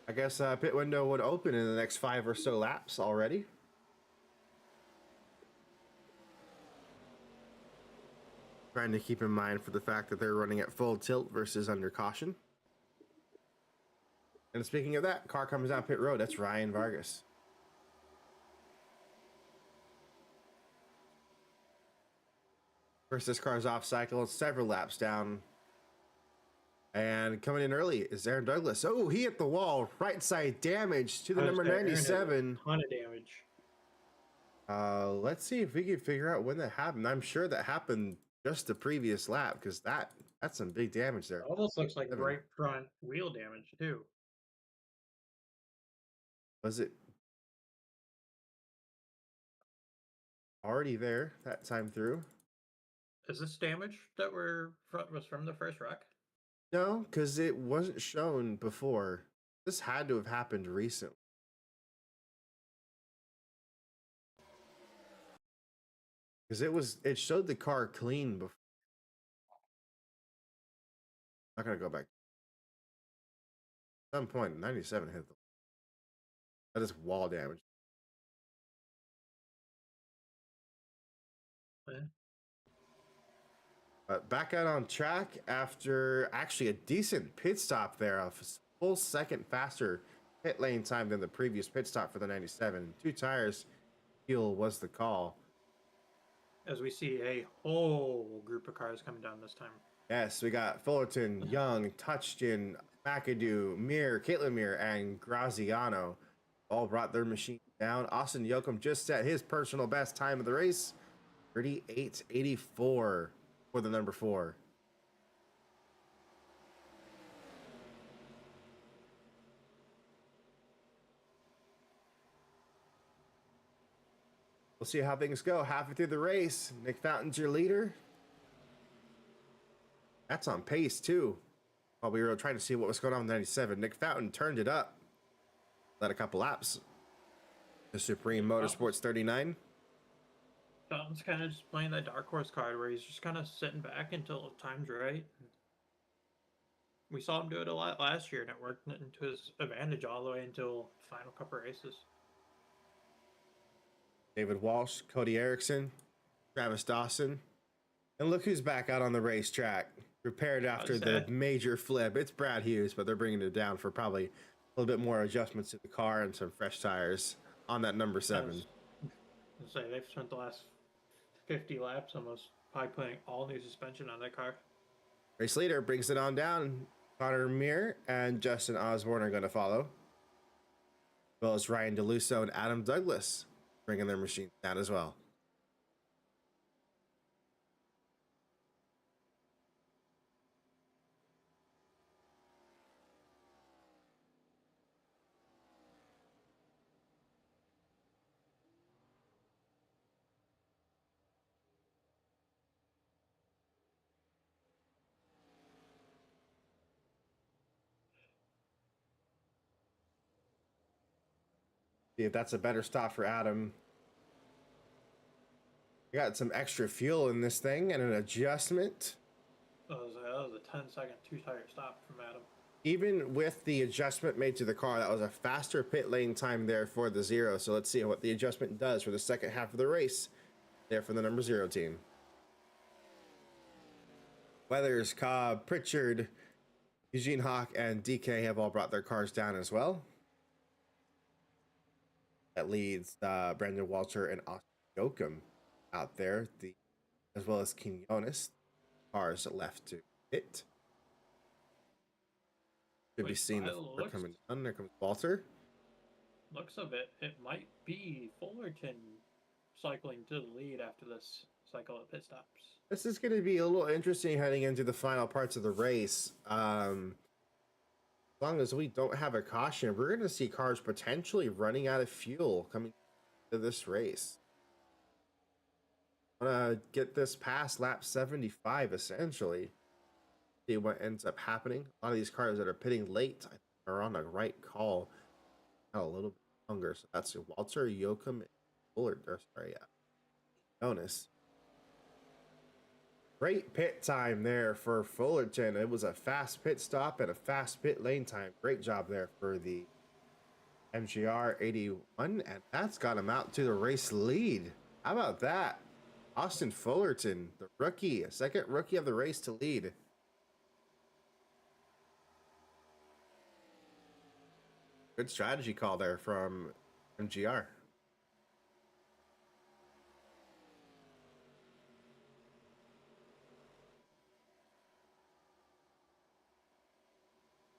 I guess pit window would open in the next 5 or so laps already. Trying to keep in mind for the fact that they're running at full tilt versus under caution. And speaking of that, car comes down pit road. That's Ryan Vargas. First, this car's off cycle. It's several laps down. And coming in early is Aaron Douglas. Oh, he hit the wall. Right side damage to the number 97. A ton of damage. Let's see if we can figure out when that happened. I'm sure that happened just the previous lap because that's some big damage there. It almost looks like right front wheel damage too. Was it already there that time through? Is this damage that was from the first wreck? No, because it wasn't shown before. This had to have happened recently. Because it showed the car clean before. Not gonna go back. At some point, 97 hit the. That is wall damage. Yeah. But back out on track after actually a decent pit stop there, a full second faster pit lane time than the previous pit stop for the 97. 2 tires, fuel was the call. As we see a whole group of cars coming down this time. Yes, we got Fullerton, Young, Touchton, McAdoo, Mir, Caitlin Mir, and Graziano all brought their machine down. Austin Yoakum just set his personal best time of the race, 38.84 for the number 4. We'll see how things go halfway through the race. Nick Fountain's your leader. That's on pace too. While we were trying to see what was going on with 97, Nick Fountain turned it up. Led a couple laps. The Supreme Motorsports 39. Fountain's kind of just playing that dark horse card where he's just kind of sitting back until time's right. We saw him do it a lot last year, and it worked into his advantage all the way until the final couple races. David Walsh, Cody Erickson, Travis Dawson. And look who's back out on the racetrack. Repaired after the major flip. It's Brad Hughes, but they're bringing it down for probably a little bit more adjustments to the car and some fresh tires on that number 7. Say they've spent the last 50 laps almost probably putting all new suspension on that car. Race leader brings it on down. Connor Mir and Justin Osborne are going to follow. As well as Ryan DeLusso and Adam Douglas bringing their machines down as well. See if that's a better stop for Adam. We got some extra fuel in this thing and an adjustment. That was a 10-second two-tire stop from Adam. Even with the adjustment made to the car, that was a faster pit lane time there for the 0. So let's see what the adjustment does for the second half of the race there for the number 0 team. Weathers, Cobb, Pritchard, Eugene Hawk, and DK have all brought their cars down as well. That leads Brandon Walter and Austin Yoakum out there, as well as Quinones. Cars left to pit. Should be seen the four coming down. There comes Walter. Looks of it, it might be Fullerton cycling to the lead after this cycle of pit stops. This is going to be a little interesting heading into the final parts of the race. As long as we don't have a caution, we're going to see cars potentially running out of fuel coming to this race. I want to get this past lap 75, essentially. See what ends up happening. A lot of these cars that are pitting late are on the right call. Got a little bit longer, so that's Walter, Yoakum, and Bullard. Jonas. Great pit time there for Fullerton. It was a fast pit stop and a fast pit lane time. Great job there for the MGR 81, and that's got him out to the race lead. How about that? Austin Fullerton, the rookie, second rookie of the race to lead. Good strategy call there from MGR.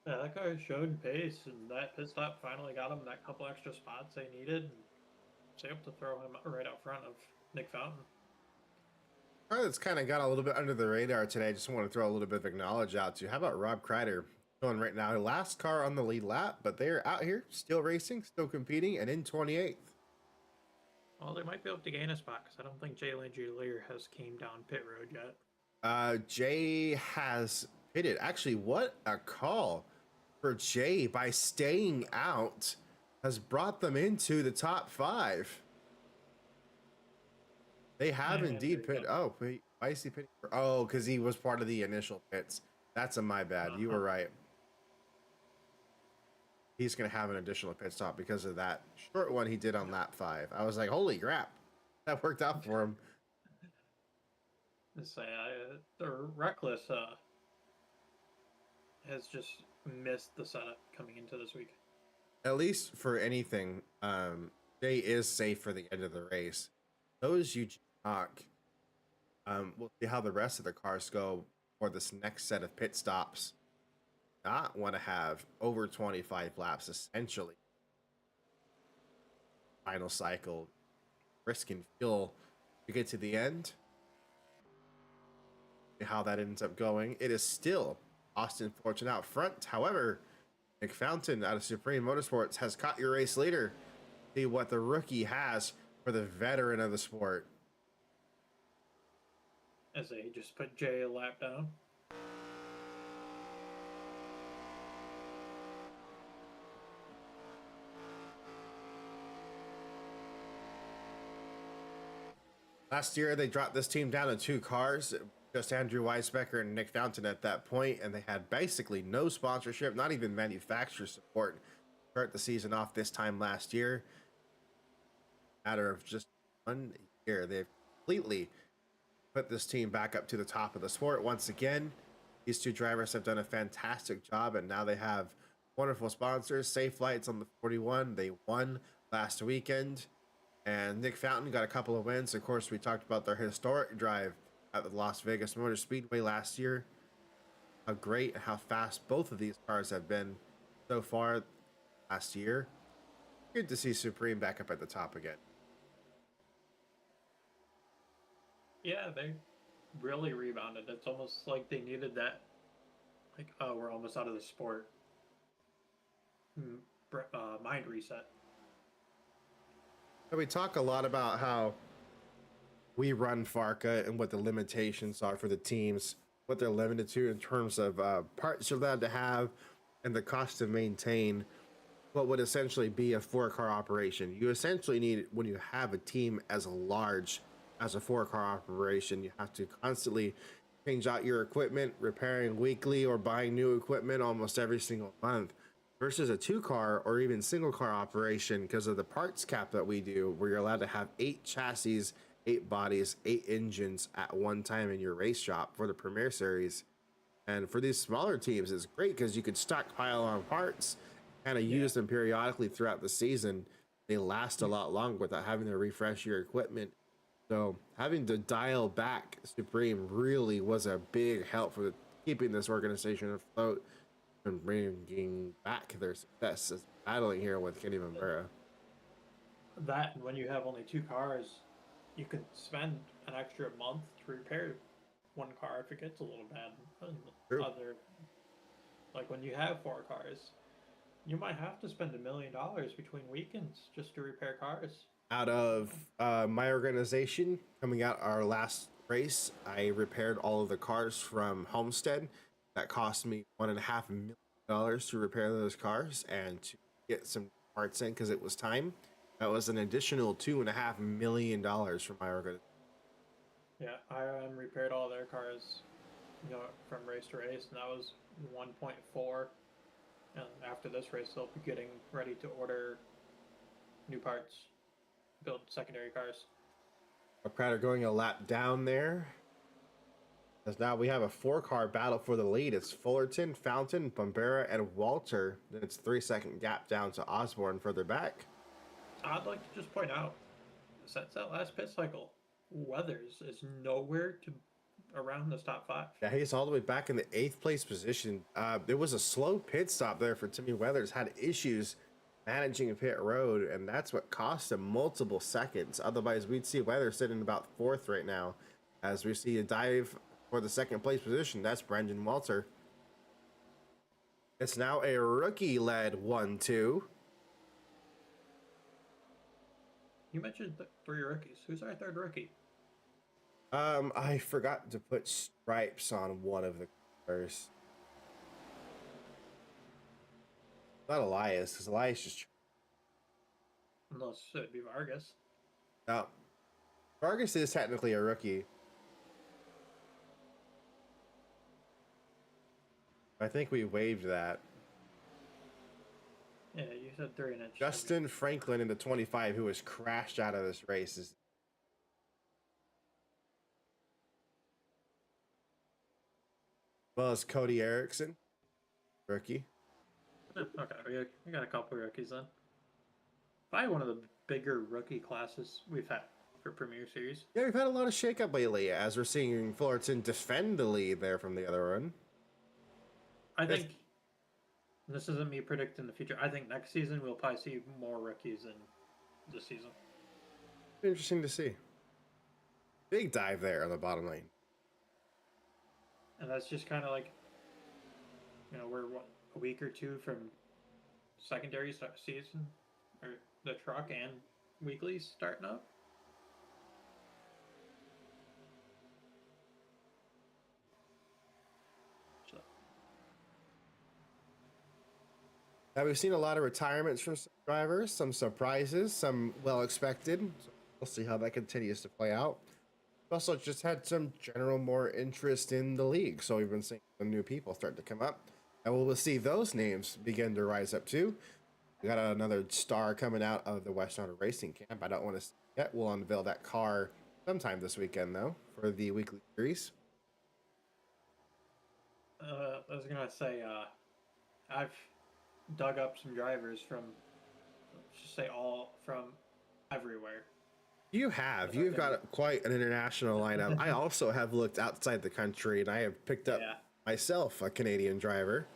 Yeah, that car showed pace, and that pit stop finally got him that couple extra spots they needed. And was able to throw him right out front of Nick Fountain. Car that's kind of got a little bit under the radar today. I just want to throw a little bit of acknowledge out to. How about Rob Kreider going right now? Last car on the lead lap, but they're out here still racing, still competing, and in 28th. Well, they might be able to gain a spot because I don't think Jay Langelier has came down pit road yet. Jay has pitted. Actually, what a call for Jay by staying out has brought them into the top 5. They have indeed pitted. Oh, wait, why is he pitting? Oh, because he was part of the initial pits. That's my bad. You were right. He's going to have an additional pit stop because of that short one he did on lap 5. I was like, holy crap. That worked out for him. The Reckless has just missed the setup coming into this week. At least for anything, Jay is safe for the end of the race. So is Eugene Hawk. We'll see how the rest of the cars go for this next set of pit stops. Not want to have over 25 laps, essentially. Final cycle, risking fuel to get to the end. How that ends up going. It is still Austin Fullerton out front. However, Nick Fountain out of Supreme Motorsports has caught your race leader. See what the rookie has for the veteran of the sport. As they just put Jay a lap down. Last year, they dropped this team down to 2 cars, just Andrew Weisbecker and Nick Fountain at that point, and they had basically no sponsorship, not even manufacturer support to start the season off this time last year. Matter of just 1 year, they've completely put this team back up to the top of the sport once again. These 2 drivers have done a fantastic job, and now they have wonderful sponsors. Safe Lights on the 41, they won last weekend. And Nick Fountain got a couple of wins. Of course, we talked about their historic drive at the Las Vegas Motor Speedway last year. How great and how fast both of these cars have been so far last year. Good to see Supreme back up at the top again. Yeah, they really rebounded. It's almost like they needed that. Like, oh, we're almost out of the sport. Mind reset. We talk a lot about how we run FARCA and what the limitations are for the teams, what they're limited to in terms of parts you're allowed to have and the cost to maintain. what would essentially be a 4-car operation. You essentially need, when you have a team as large as a 4-car operation, you have to constantly change out your equipment, repairing weekly or buying new equipment almost every single month, versus a 2-car or even single car operation, because of the parts cap that we do, where you're allowed to have 8 chassis, 8 bodies, 8 engines at one time in your race shop for the Premier Series. And for these smaller teams, it's great because you could stockpile on parts, kind of use them periodically throughout the season. They last a lot longer without having to refresh your equipment. So having to dial back Supreme really was a big help for keeping this organization afloat and bringing back their success as battling here with Kenny Bambera. That, and when you have only 2 cars, you could spend an extra month to repair one car if it gets a little bad. True. Like when you have 4 cars, you might have to spend $1 million between weekends just to repair cars. Out of my organization, coming out our last race, I repaired all of the cars from Homestead. That cost me $1.5 million to repair those cars and to get some parts in because it was time. That was an additional $2.5 million from my organization. Yeah, IRM repaired all their cars, from race to race, and that was 1.4. And after this race, they'll be getting ready to order new parts, build secondary cars. Prater going a lap down there. As now we have a 4-car battle for the lead. It's Fullerton, Fountain, Bambera, and Walter. Then it's 3-second gap down to Osborne further back. I'd like to just point out, since that last pit cycle, Weathers is nowhere to around this top 5. Yeah, he's all the way back in the 8th place position. There was a slow pit stop there for Timmy Weathers. Had issues managing a pit road, and that's what cost him multiple seconds. Otherwise, we'd see Weathers sitting about 4th right now. As we see a dive for the 2nd place position, that's Brendan Walter. It's now a rookie-led 1-2. You mentioned 3 rookies. Who's our 3rd rookie? I forgot to put stripes on one of the cars. Not Elias, because Elias just... Unless it'd be Vargas. No. Vargas is technically a rookie. I think we waived that. Yeah, you said 3 and it's Justin Franklin in the 25, who was crashed out of this race, is... well as Cody Erickson, rookie. Okay, we got a couple of rookies then. Probably one of the bigger rookie classes we've had for Premier Series. Yeah, we've had a lot of shakeup lately, as we're seeing Fullerton defend the lead there from the other run. I think, this isn't me predicting the future, I think next season we'll probably see more rookies than this season. Interesting to see. Big dive there on the bottom lane. And that's just kind of like, we're a week or 2 from secondary season, or the truck and weeklies starting up. So. Now we've seen a lot of retirements from some drivers, some surprises, some well expected. So we'll see how that continues to play out. Also just had some general more interest in the league, so we've been seeing some new people start to come up, and we'll see those names begin to rise up too. We got another star coming out of the West Auto Racing Camp. I don't want to see yet. We'll unveil that car sometime this weekend though for the weekly series. I was gonna say, I've dug up some drivers from, let's just say, all from everywhere. You have. You've got quite an international lineup. I also have looked outside the country, and I have picked up myself a Canadian driver.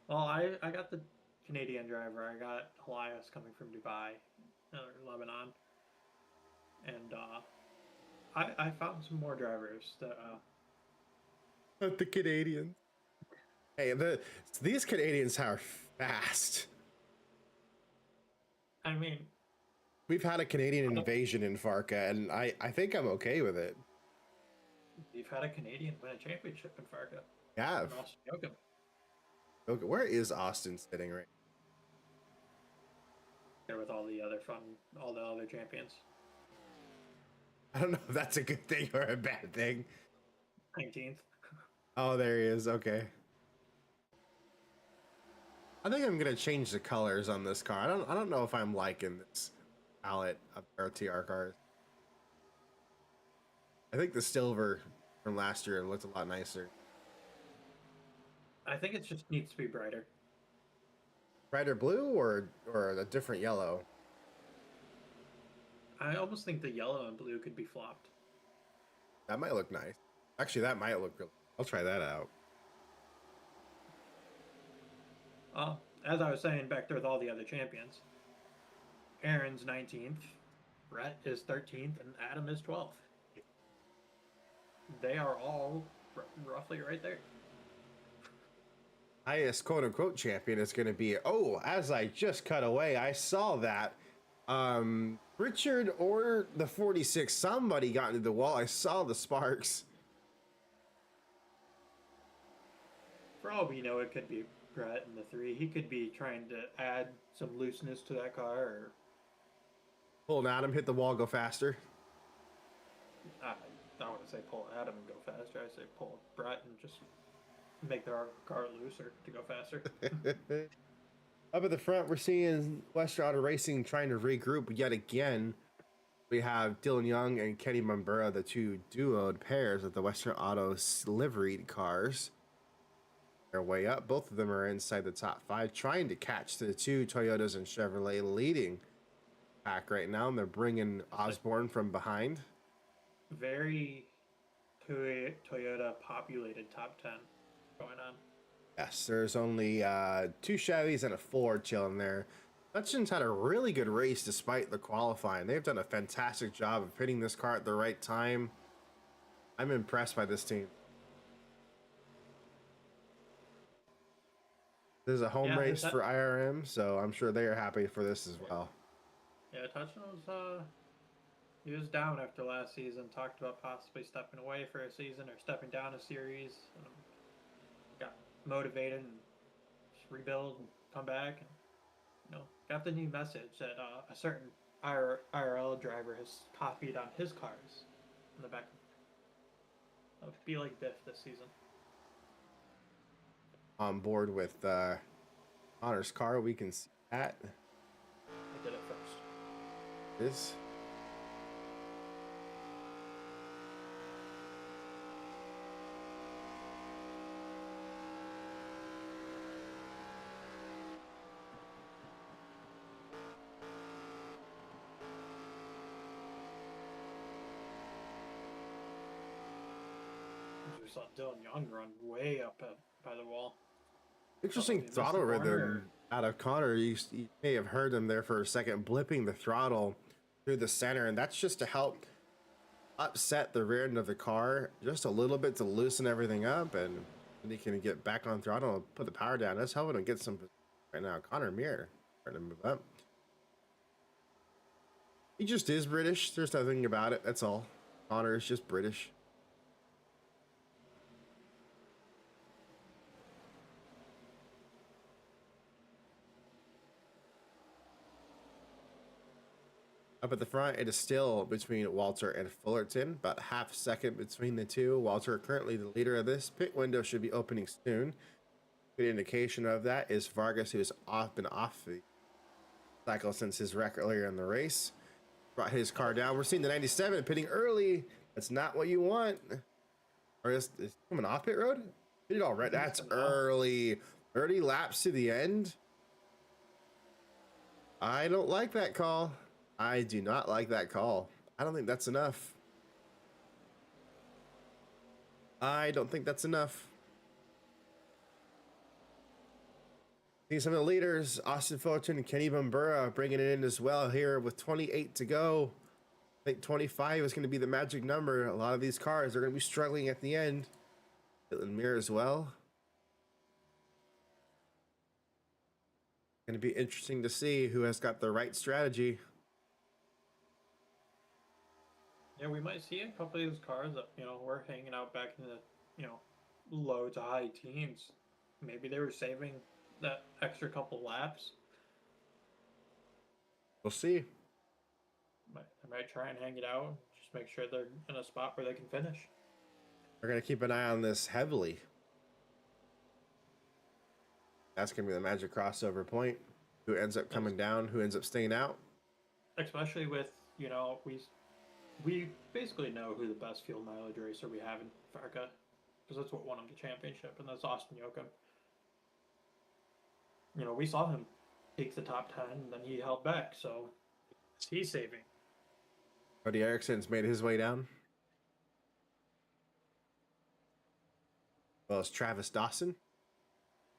Well, I got the Canadian driver. I got Elias coming from Dubai, or Lebanon. And I found some more drivers that... Not the Canadians. Hey, these Canadians are fast. I mean... We've had a Canadian invasion in FARCA, and I think I'm okay with it. You've had a Canadian win a championship in FARCA. Yeah. Okay, where is Austin sitting right? There with all the other all the other champions. I don't know if that's a good thing or a bad thing. 19th. Oh, there he is. Okay. I think I'm gonna change the colors on this car. I don't know if I'm liking this palette of RTR cars. I think the silver from last year looked a lot nicer. I think it just needs to be brighter. Brighter blue or a different yellow? I almost think the yellow and blue could be flopped. That might look nice. Actually, that might look really. I'll try that out. As I was saying back there with all the other champions, Aaron's 19th, Brett is 13th, and Adam is 12th. They are all roughly right there. Highest quote unquote champion is going to be, oh, as I just cut away, I saw that. Richard or the 46, somebody got into the wall. I saw the sparks. For all we know, it could be Brett in the 3. He could be trying to add some looseness to that car, or Pulling Adam, hit the wall, go faster. I wouldn't say pull Adam and go faster. I say pull Brett and just make their car looser to go faster. Up at the front, we're seeing Western Auto Racing trying to regroup yet again. We have Dylan Young and Kenny Mumbura, the two duoed pairs of the Western Auto liveried cars. They're way up. Both of them are inside the top 5, trying to catch the two Toyotas and Chevrolet leading pack right now. And they're bringing Osborne from behind. Very Toyota populated top 10 going on. Yes, there's only 2 Chevys and a Ford chilling there. Hutchins had a really good race despite the qualifying. They've done a fantastic job of hitting this car at the right time. I'm impressed by this team. This is a home race for IRM, so I'm sure they are happy for this as well. Yeah, Hutchins he was down after last season. Talked about possibly stepping away for a season or stepping down a series. Got motivated and just rebuild and come back. And, got the new message that a certain IRL driver has copied on his cars in the back. Be like Biff this season. On board with Connor's car, we can see that. I did it first. This. We saw Dylan Young run way up by the wall. Interesting throttle rhythm out of Connor. You may have heard him there for a second, blipping the throttle through the center, and that's just to help upset the rear end of the car just a little bit to loosen everything up, and he can get back on throttle and put the power down. That's helping him get some right now. Connor Muir trying to move up. He just is British. There's nothing about it. That's all. Connor is just British. Up at the front, it is still between Walter and Fullerton, about half a second between the two. Walter currently the leader of this. Pit window should be opening soon. Good indication of that is Vargas, who has been off the cycle since his wreck earlier in the race. Brought his car down. We're seeing the 97 pitting early. That's not what you want. Or is coming off pit road? Did it all right. That's early. 30 laps to the end. I don't like that call. I do not like that call. I don't think that's enough. I don't think that's enough. See some of the leaders, Austin Fullerton and Kenny Bumbura bringing it in as well here with 28 to go. I think 25 is going to be the magic number. A lot of these cars are going to be struggling at the end. Dylan Muir as well. Going to be interesting to see who has got the right strategy. Yeah, we might see a couple of these cars that, we're hanging out back in the, low to high teens maybe they were saving that extra couple laps. We'll see. I might try and hang it out, just make sure they're in a spot where they can finish. We're going to keep an eye on this heavily. That's going to be the magic crossover point. Who ends up coming down, who ends up staying out. Especially with, you know, we basically know who the best fuel mileage racer we have in FARCA, because that's what won him the championship, and that's Austin Jochum. You know, we saw him peak the top 10, and then he held back, so he's saving. Cody Erickson's made his way down. Well as Travis Dawson.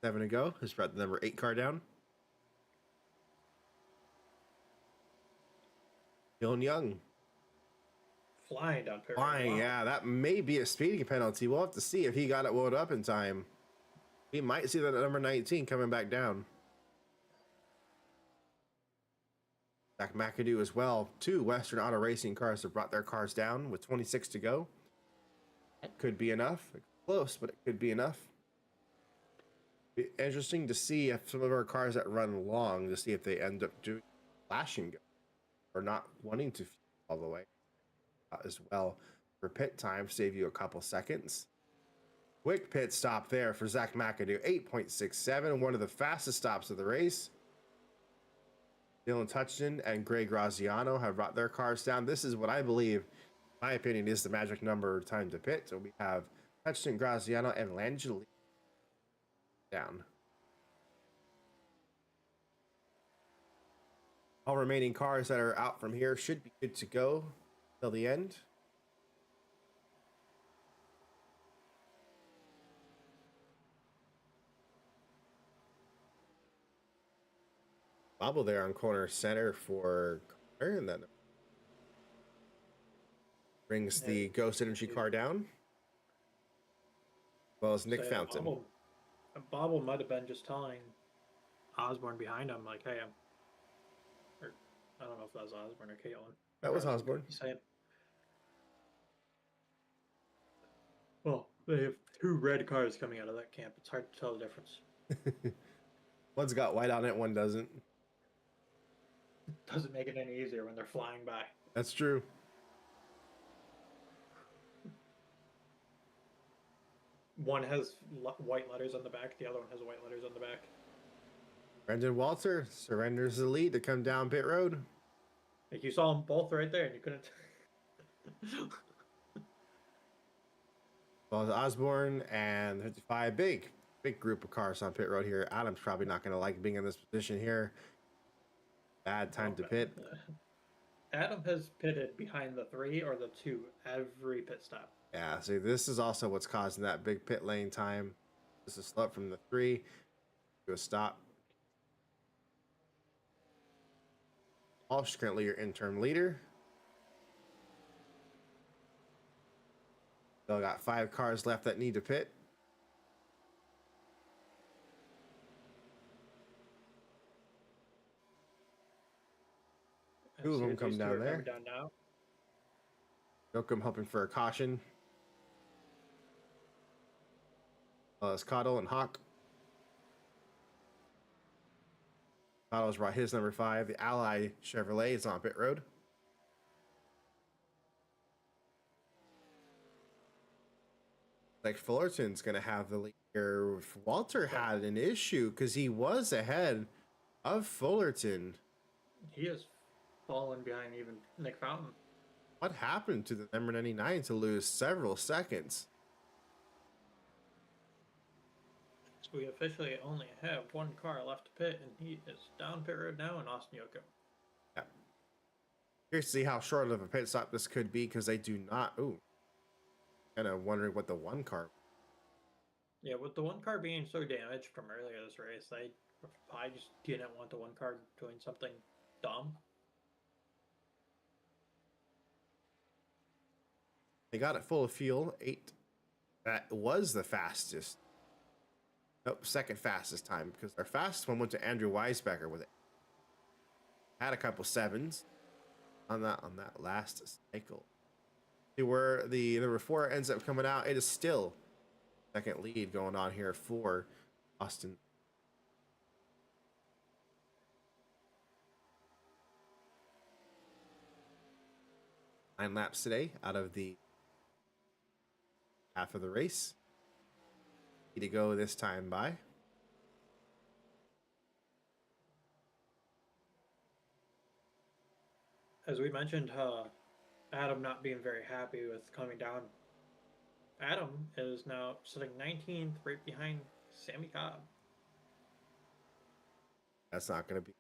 7 to go. Has brought the number 8 car down. Dylan Young. Flying down pit road. Flying, Wow. yeah. That may be a speeding penalty. We'll have to see if he got it wound up in time. We might see that number 19 coming back down. Zach McAdoo as well. 2 Western Auto Racing cars have brought their cars down with 26 to go. That could be enough. It's close, but it could be enough. Be interesting to see if some of our cars that run long, to see if they end up doing flash and go or not wanting to all the way as well. For pit time, save you a couple seconds. Quick pit stop there for Zach McAdoo, 8.67, one of the fastest stops of the race. Dylan Touchton and Greg Graziano have brought their cars down. This is what I believe, in my opinion, is the magic number time to pit. So we have Touchton, Graziano, and Langeli down. All remaining cars that are out from here should be good to go till the end. Bobble there on corner center for Connor, and then brings the Ghost Energy car down, as well as Nick Fountain. Bobble might have been just telling Osborne behind him, like, hey, or I don't know if that was Osborne or Caitlin. That was Osborne. Saying, well, they have 2 red cars coming out of that camp. It's hard to tell the difference. One's got white on it, one doesn't. Doesn't make it any easier when they're flying by. That's true. One has white letters on the back, the other one has white letters on the back. Brendan Walter surrenders the lead to come down pit road. Like, you saw them both right there and you couldn't. Well, Osborne and 55, big group of cars on pit road here. Adam's probably not going to like being in this position here. Bad time to pit. Adam has pitted behind the 3 or the 2 every pit stop. Yeah, see, this is also what's causing that big pit lane time. This is slow from the 3 to a stop. Walsh currently your interim leader. Still got 5 cars left that need to pit. Two of them come down there. Down now. Jochum hoping for a caution. It's Cottle and Hawk. Cottle's brought his number 5. The Ally Chevrolet is on pit road. Like Fullerton's going to have the lead here. Walter had an issue because he was ahead of Fullerton. He has fallen behind even Nick Fountain. What happened to the number 99 to lose several seconds? So we officially only have 1 car left to pit, and he is down pit road now in Austin Jochum. Yeah. Curious to see how short of a pit stop this could be because they do not. Ooh. Kind of wondering what the 1 car. Yeah, with the 1 car being so damaged from earlier this race, I just didn't want the 1 car doing something dumb. They got it full of fuel. 8. That was the fastest. Nope, second fastest time because our fastest one went to Andrew Weisbecker with it. Had a couple 7s on that last cycle. See where the number 4 ends up coming out. It is still second lead going on here for Austin. 9 laps today out of the half of the race. Need to go this time by. As we mentioned, Adam not being very happy with coming down. Adam is now sitting 19th, right behind Sammy Cobb. That's not going to be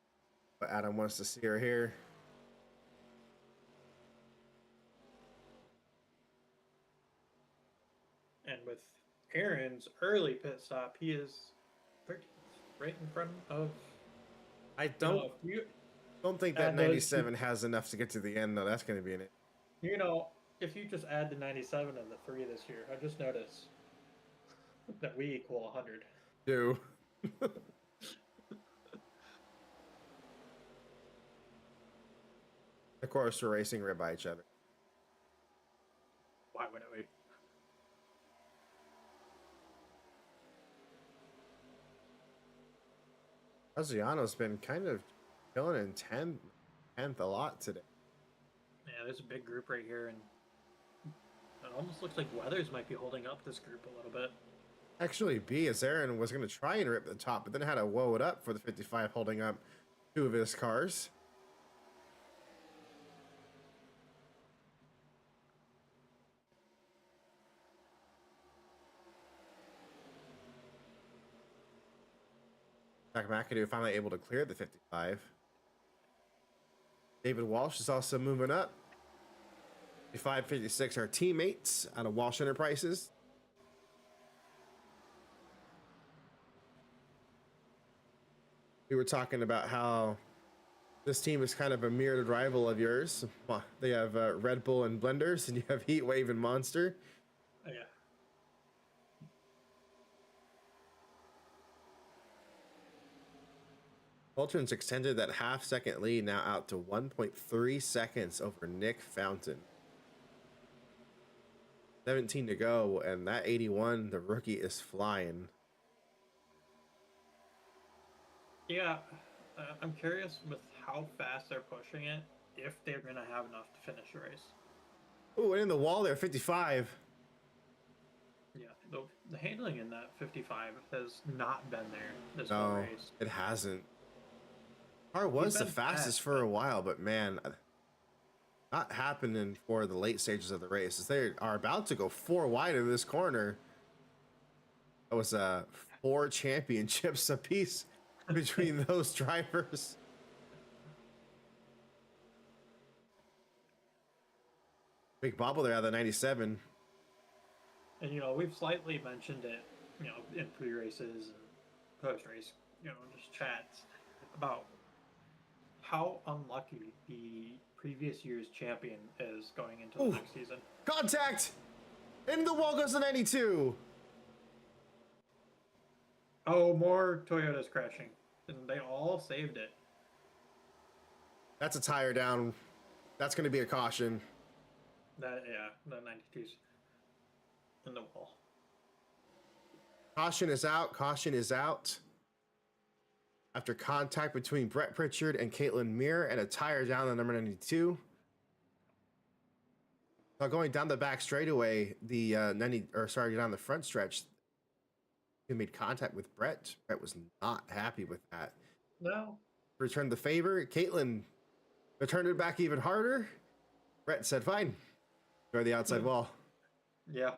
what Adam wants to see her here. And with Aaron's early pit stop, he is 13th, right in front of. I don't think that 97 has enough to get to the end, though. That's going to be in it. If you just add the 97 and the 3 this year, I just noticed that we equal 100. Do. Of course, we're racing right by each other. Why wouldn't we? Graziano's been kind of killing in 10th a lot today. Yeah, there's a big group right here, and it almost looks like Weathers might be holding up this group a little bit. Actually, B, as Aaron was going to try and rip the top, but then had to woe it up for the 55 holding up 2 of his cars. Jack McAdoo finally able to clear the 55. David Walsh is also moving up. 55, 56 are teammates out of Walsh Enterprises. We were talking about how this team is kind of a mirrored rival of yours. They have Red Bull and Blenders, and you have Heat Wave and Monster. Oh, yeah. Colton's extended that half-second lead now out to 1.3 seconds over Nick Fountain. 17 to go, and that 81, the rookie, is flying. Yeah, I'm curious with how fast they're pushing it, if they're going to have enough to finish the race. Ooh, and in the wall there, 55. Yeah, the handling in that 55 has not been there this whole race. It hasn't. Car was the fastest for a while, but man, not happening for the late stages of the race. As they are about to go 4 wide in this corner. That was 4 championships apiece between those drivers. Big bobble there out of the 97. And, we've slightly mentioned it, in pre-races and post-race, just chats about how unlucky the previous year's champion is going into the next season. Contact! In the wall goes the 92. Oh, more Toyotas crashing. And they all saved it. That's a tire down. That's going to be a caution. The 92's in the wall. Caution is out. Caution is out. After contact between Brett Pritchard and Caitlin Muir and a tire down on number 92. So going down the back straightaway, down the front stretch, he made contact with Brett. Brett was not happy with that. No. Returned the favor. Caitlin returned it back even harder. Brett said, fine. Go to the outside wall. Yeah.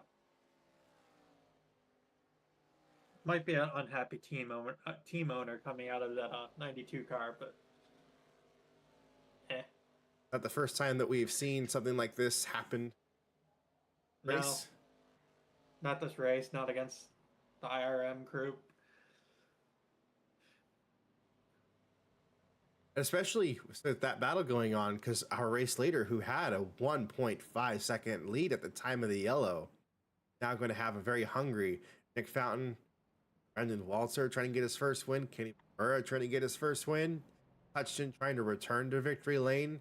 Might be an unhappy team owner coming out of that 92 car, but Not the first time that we've seen something like this happen. Race. No, not this race, not against the IRM group. Especially with that battle going on, because our race leader, who had a 1.5 second lead at the time of the yellow, now going to have a very hungry Nick Fountain, Brendan Walter trying to get his first win, Kenny Murrah trying to get his first win, Hutchinson trying to return to victory lane,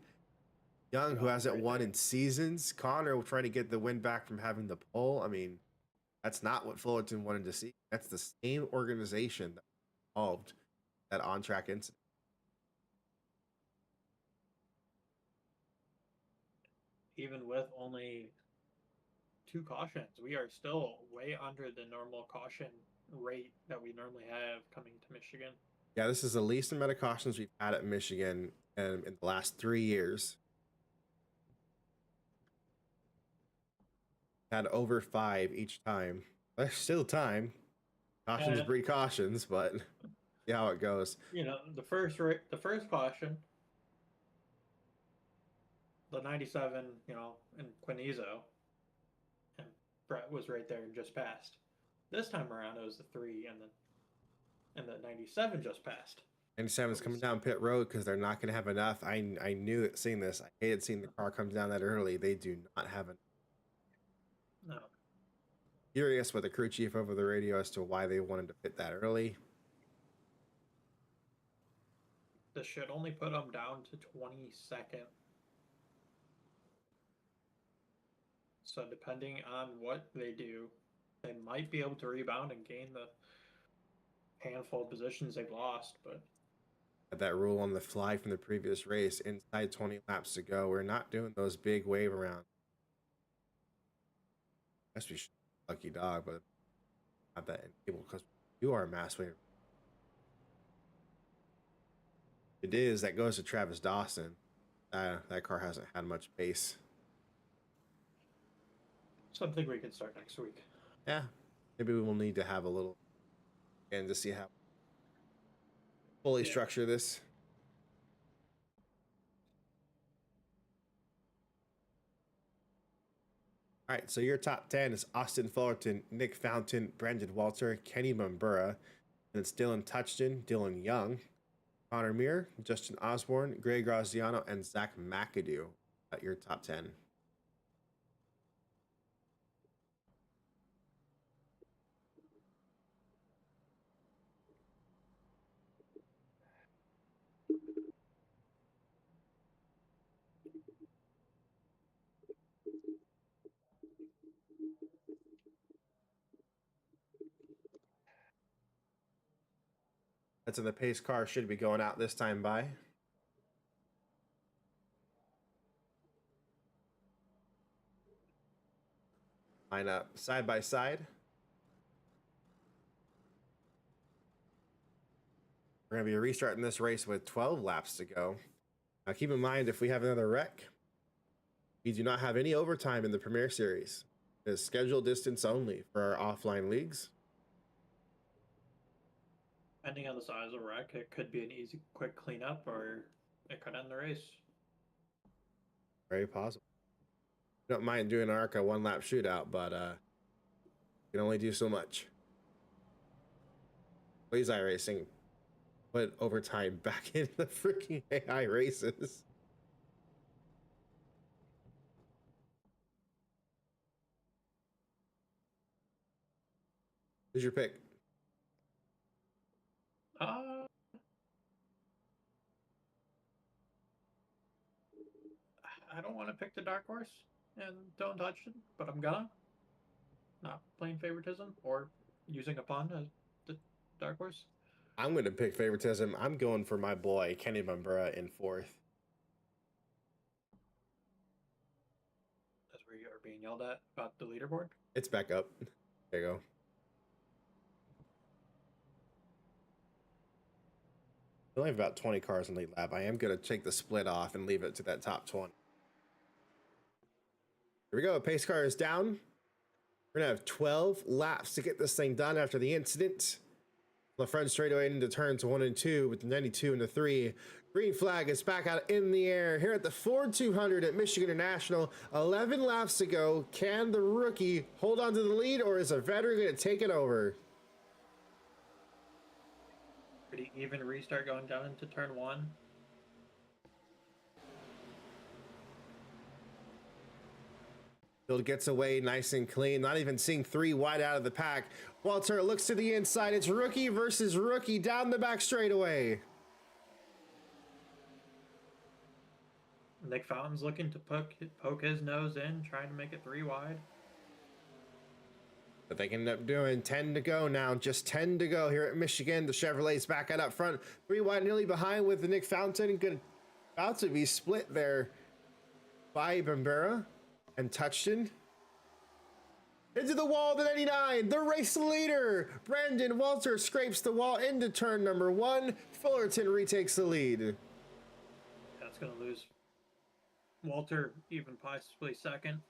Young, who hasn't won in seasons, Connor trying to get the win back from having the pole. I mean, That's not what Fullerton wanted to see. That's the same organization that involved that on-track incident. Even with only 2 cautions, we are still way under the normal caution rate that we normally have coming to Michigan. Yeah, this is the least amount of cautions we've had at Michigan in the last 3 years. Had over 5 each time. There's still time. Cautions breed cautions, but see how it goes. You know, the first caution, the 97, you know, in Quinizo, and Brett was right there and just passed. This time around, it was the 3, and the 97 just passed. 97 is coming down pit road because they're not going to have enough. I knew it seeing this. I hated seeing the car come down that early. They do not have enough. No. Curious with the crew chief over the radio as to why they wanted to pit that early. This should only put them down to 22nd. So depending on what they do, they might be able to rebound and gain the handful of positions they've lost. But that rule on the fly from the previous race, inside 20 laps to go, we're not doing those big wave around. Guess we should lucky dog, but not that enabled because you are a mass wave. It is, that goes to Travis Dawson. That car hasn't had much pace. Something we can start next week. Yeah, maybe we will need to have a little again to see how fully structure this. All right, so your top 10 is Austin Fullerton, Nick Fountain, Brandon Walter, Kenny Mumbura, and it's Dylan Touchton, Dylan Young, Connor Muir, Justin Osborne, Greg Graziano, and Zach McAdoo at your top 10. That's in the pace car, should be going out this time by. Line up side by side. We're going to be restarting this race with 12 laps to go. Now keep in mind, if we have another wreck, we do not have any overtime in the Premier Series. It's scheduled distance only for our offline leagues. Depending on the size of the wreck, it could be an easy, quick cleanup, or it could end the race. Very possible. I don't mind doing an ARCA one-lap shootout, but you can only do so much. Please, iRacing, put overtime back in the freaking AI races. Who's your pick? I don't want to pick the dark horse and don't touch it, but I'm gonna. Not playing favoritism or using a pun as the dark horse. I'm going to pick favoritism. I'm going for my boy, Kenny Mumbura, in 4th. As we are being yelled at about the leaderboard. It's back up. There you go. We only have about 20 cars in lead lap. I am going to take the split off and leave it to that top 20. Here we go. Pace car is down. We're going to have 12 laps to get this thing done after the incident. The front straightaway into turns 1 and 2 with the 92 and the 3. Green flag is back out in the air here at the Ford 200 at Michigan International. 11 laps to go. Can the rookie hold on to the lead, or is a veteran going to take it over? Pretty even restart going down into turn 1. Field gets away nice and clean, not even seeing 3 wide out of the pack. Walter looks to the inside. It's rookie versus rookie down the back straightaway. Nick Fountain's looking to poke his nose in, trying to make it 3 wide. But they can end up doing 10 to go now. Just 10 to go here at Michigan. The Chevrolet's back out up front. 3 wide, nearly behind with the Nick Fountain. Good, about to be split there by Bambera and Touchton. Into the wall, the 99, the race leader. Brandon Walter scrapes the wall into turn number 1. Fullerton retakes the lead. That's going to lose Walter, even possibly second,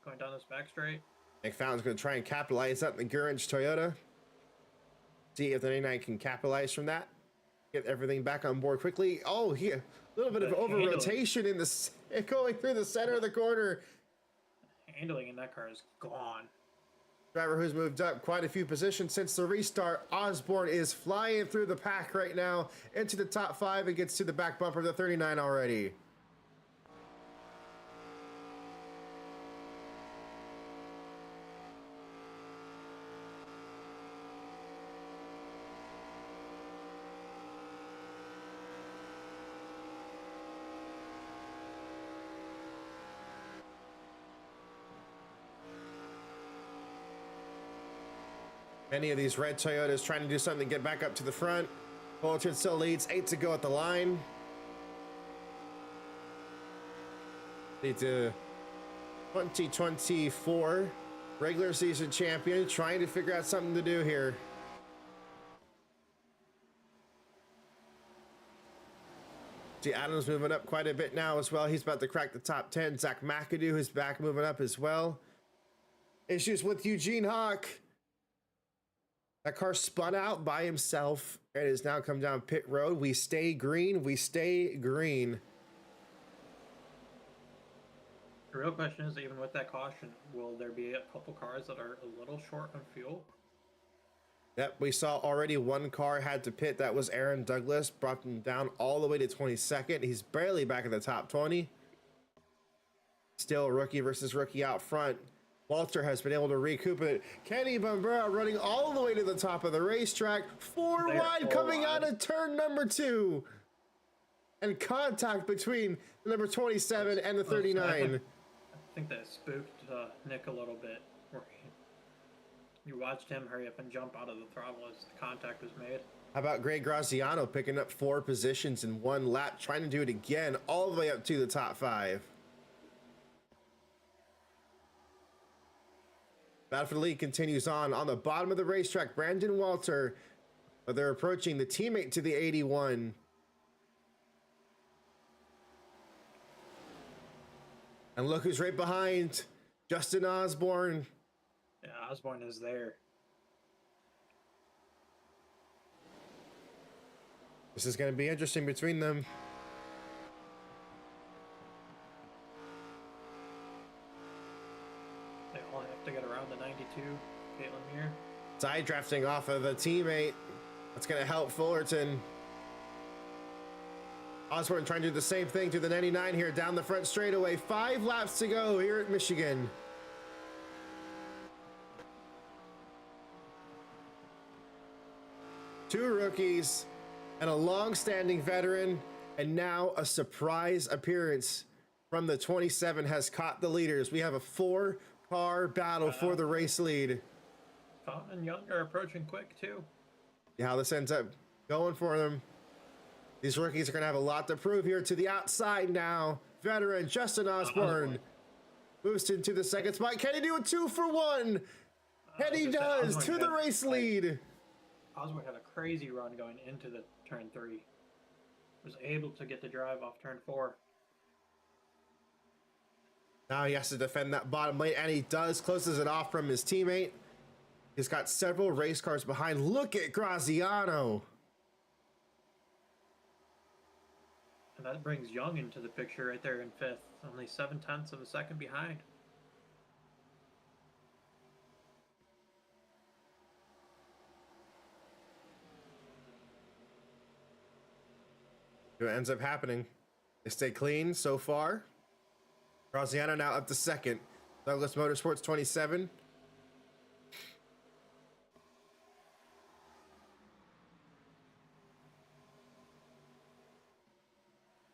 going down this back straight. Nick Fountain's going to try and capitalize that in the Gurridge Toyota. See if the 99 can capitalize from that. Get everything back on board quickly. Oh, a little bit of over-rotation in the going through the center of the corner. Handling in that car is gone. Driver who's moved up quite a few positions since the restart. Osborne is flying through the pack right now into the top 5 and gets to the back bumper of the 39 already. Many of these red Toyotas trying to do something to get back up to the front. Fullerton still leads, 8 to go at the line. Lead to 2024 regular season champion, trying to figure out something to do here. See Adams moving up quite a bit now as well. He's about to crack the top 10. Zach McAdoo is back moving up as well. Issues with Eugene Hawk. That car spun out by himself and has now come down pit road. We stay green. We stay green. The real question is, even with that caution, will there be a couple cars that are a little short on fuel? Yep, we saw already one car had to pit. That was Aaron Douglas. Brought him down all the way to 22nd. He's barely back in the top 20. Still rookie versus rookie out front. Walter has been able to recoup it. Kenny Bambera running all the way to the top of the racetrack. 4 wide coming out of turn number 2. And contact between the number 27 and the 39. I think that spooked Nick a little bit. You watched him hurry up and jump out of the throttle as the contact was made. How about Greg Graziano picking up 4 positions in 1 lap, trying to do it again all the way up to the top 5. Battle for the lead continues on the bottom of the racetrack. Brandon Walter, but they're approaching the teammate to the 81. And look who's right behind. Justin Osborne. Yeah, Osborne is there. This is going to be interesting between them. They all have to get around the 92. Caitlin Muir. Side drafting off of a teammate. That's going to help Fullerton. Osborne trying to do the same thing to the 99 here down the front straightaway. 5 laps to go here at Michigan. Two rookies and a long-standing veteran, and now a surprise appearance from the 27 has caught the leaders. We have a 4-car battle for the race lead. Fountain and Young are approaching quick too. Yeah, how this ends up going for them. These rookies are going to have a lot to prove here. To the outside now, veteran Justin Osborne moves into the second spot. Can he do a 2-for-1? And he does, to the race lead. Osborne had a crazy run going into the turn 3. Was able to get the drive off turn 4. Now he has to defend that bottom lane, and he does. Closes it off from his teammate. He's got several race cars behind. Look at Graziano. And that brings Young into the picture right there in 5th. Only 0.7 of a second behind. What ends up happening? They stay clean so far. Graziano now up to 2nd. Douglas Motorsports 27.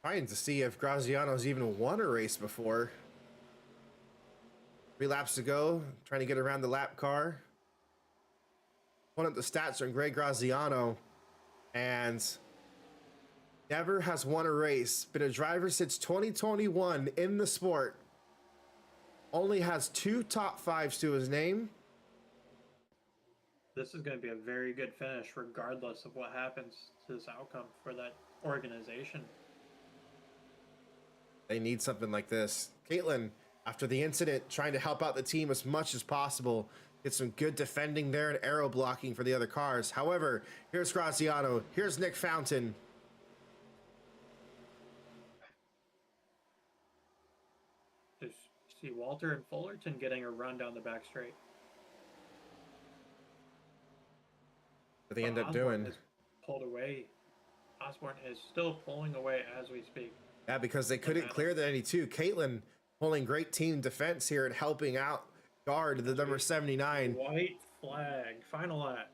Trying to see if Graziano's even won a race before. 3 laps to go. Trying to get around the lap car. One of the stats from Greg Graziano, and never has won a race. Been a driver since 2021 in the sport. Only has 2 top 5s to his name. This is going to be a very good finish, regardless of what happens to this outcome for that organization. They need something like this. Caitlin, after the incident, trying to help out the team as much as possible. Get some good defending there and aero blocking for the other cars. However, here's Graziano. Here's Nick Fountain. Just see Walter and Fullerton getting a run down the back straight. What they end up doing. Pulled away. Osborne is still pulling away as we speak. Yeah, because they couldn't clear the 92. Caitlin pulling great team defense here and helping out guard the number 79. White flag. Final lap.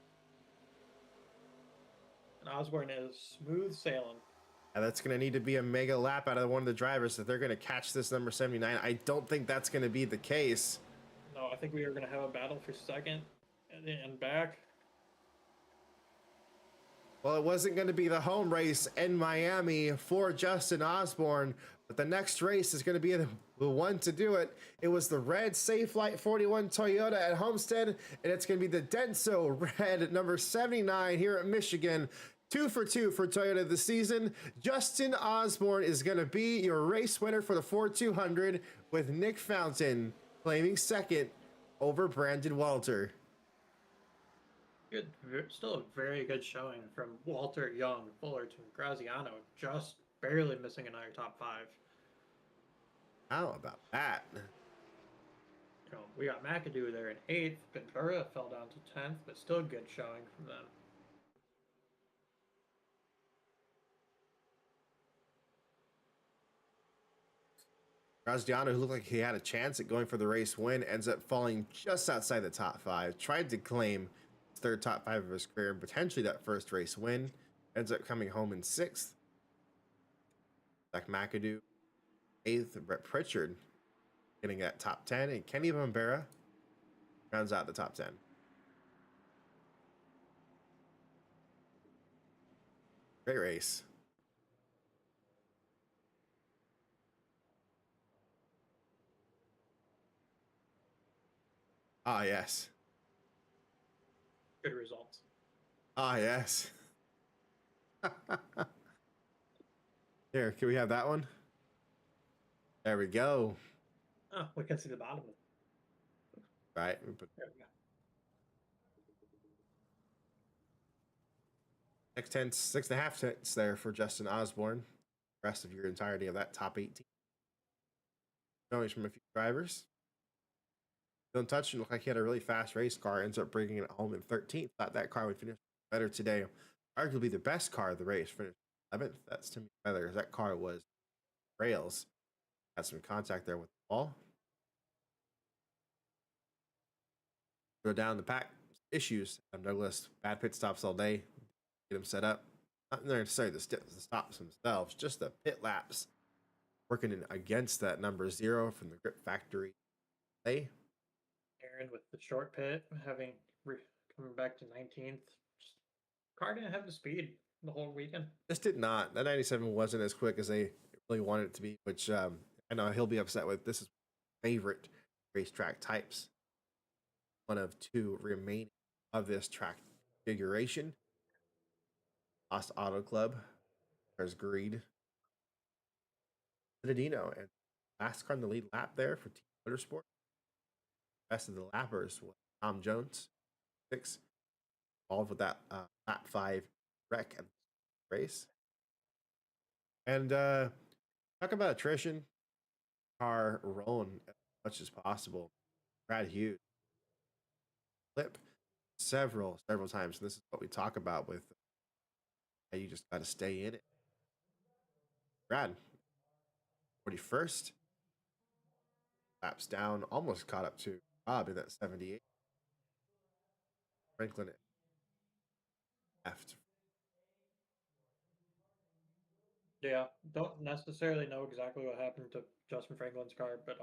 And Osborne is smooth sailing. And that's going to need to be a mega lap out of one of the drivers if they're going to catch this number 79. I don't think that's going to be the case. No, I think we are going to have a battle for second and back. Well, it wasn't going to be the home race in Miami for Justin Osborne, but the next race is going to be the one to do it. It was the red Safe Light 41 Toyota at Homestead, and it's going to be the Denso red number 79 here at Michigan. 2 for 2 for Toyota this season. Justin Osborne is going to be your race winner for the Ford 200, with Nick Fountain claiming second over Brandon Walter. Good, still a very good showing from Walter, Young, Fullerton, Graziano, just barely missing another top 5. How about that? You know, we got McAdoo there in 8th. Ventura fell down to 10th, but still good showing from them. Graziano, who looked like he had a chance at going for the race win, ends up falling just outside the top 5. Tried to claim his 3rd top 5 of his career and potentially that first race win. Ends up coming home in 6th. Zach McAdoo, 8th. Brett Pritchard getting that top 10. And Kenny Bombera rounds out the top 10. Great race. Ah, yes. Good results. Ah, yes. Here, can we have that one? There we go. Oh, we can see the bottom of it. Right. There we go. Six and a half tenths there for Justin Osborne. The rest of your entirety of that top 18. Showings from a few drivers. Don't touch and looked like he had a really fast race car. Ends up bringing it home in 13th. Thought that car would finish better today. Arguably the best car of the race. Finished 11th. That's Timmy Feather. That car was rails. Had some contact there with the ball. Go down the pack. Issues. Douglas, bad pit stops all day. Get him set up. Not necessarily the stops themselves, just the pit laps. Working in against that number 0 from the Grip Factory. Aaron with the short pit, coming back to 19th. Car didn't have the speed the whole weekend. Just did not. That 97 wasn't as quick as they really wanted it to be, which I know he'll be upset with. This is favorite racetrack types. One of 2 remaining of this track configuration. Lost Auto Club. There's Greed. Citadino, and last car in the lead lap there for Team Motorsports. Best of the lappers was Tom Jones, 6, involved with that lap 5 wreck at the race. And talk about attrition. Car rolling as much as possible. Brad Hughes flip several times. And this is what we talk about with how you just got to stay in it. Brad, 41st. Laps down, almost caught up to Rob in that 78. Franklin left. Yeah, don't necessarily know exactly what happened to Justin Franklin's car, but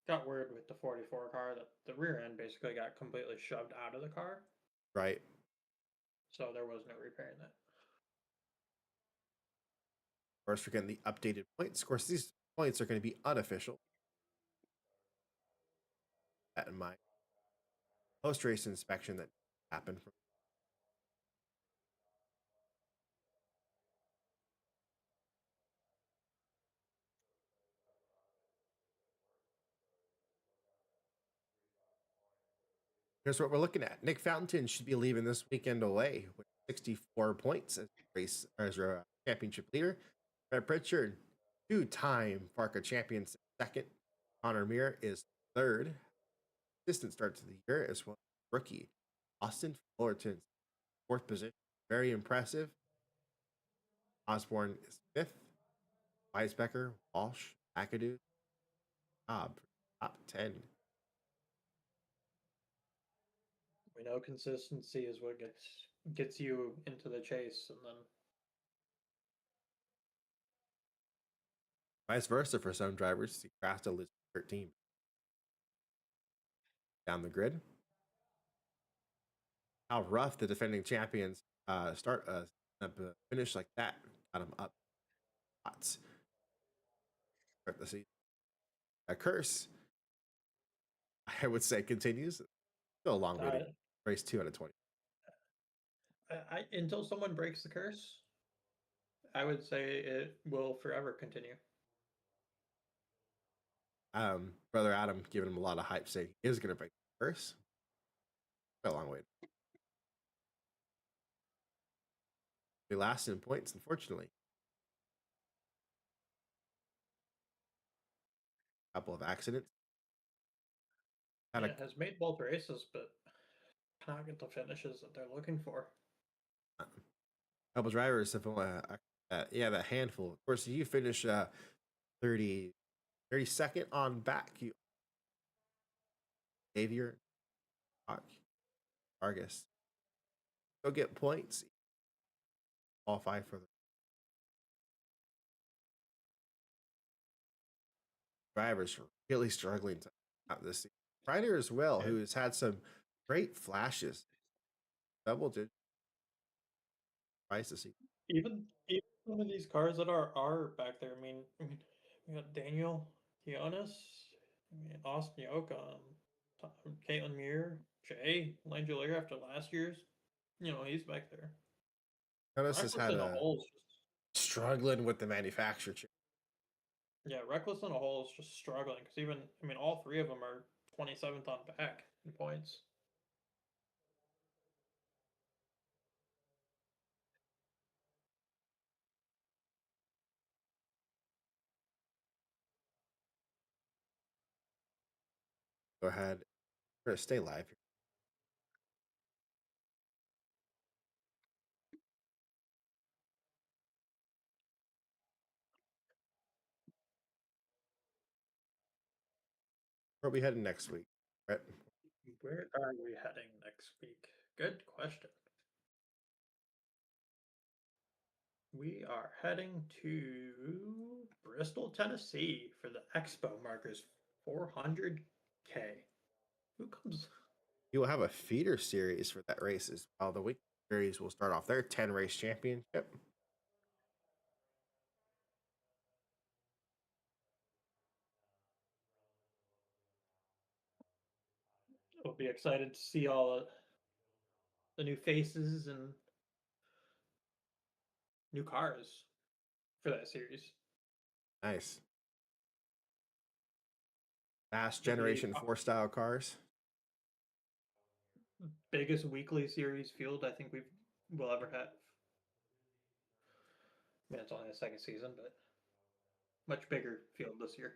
got word with the 44 car that the rear end basically got completely shoved out of the car, right? so there was no repairing that. Of course, we're getting the updated points. Of course, these points are going to be unofficial. That in mind. Post-race inspection that happened from. Here's what we're looking at. Nick Fountain should be leaving this weekend away with 64 points as race as a championship leader. Brett Pritchard, two-time FARCA champion, second. Connor Muir is third. Distant start to the year as well. Rookie Austin Fullerton, fourth position. Very impressive. Osborne is fifth. Weisbecker, Walsh, McAdoo, top 10. We know consistency is what gets you into the chase, and then Vice versa for some drivers. See Crasta lose 13 down the grid. How rough the defending champions start a finish like that. Got them up spots. Start the season. A curse, I would say, continues. Still a long way to race 2 out of 20. Until someone breaks the curse, I would say it will forever continue. Brother Adam giving him a lot of hype, saying he is going to break the curse. A long way. He last in points, unfortunately. A couple of accidents. Has made both races, but cannot get the finishes that they're looking for. A couple drivers have that handful. Of course, you finish 32nd on back. You Xavier, Vargas. Go get points. Qualify for the drivers really struggling to out this season. Ryder as well, who has had some great flashes. Double digit price this season. Even some of these cars that are back there. I mean, we got Daniel Kionis, Austin Yoke, Caitlin Muir, Jay Langelier after last year's. He's back there. Jonas has had a hole struggling with the manufacturer. Yeah, Reckless in a hole is just struggling because all three of them are 27th on back in points. Go ahead. We're going to stay live here. Where are we heading next week, Brett? Where are we heading next week? Good question. We are heading to Bristol, Tennessee for the Expo Markers 400K. Who comes? You will have a feeder series for that race as well. The week series will start off their 10 race championship. We'll be excited to see all the new faces and new cars for that series. Nice. Fast Generation 4 style cars. Biggest weekly series field I think we'll ever have. I mean, it's only the second season, but much bigger field this year.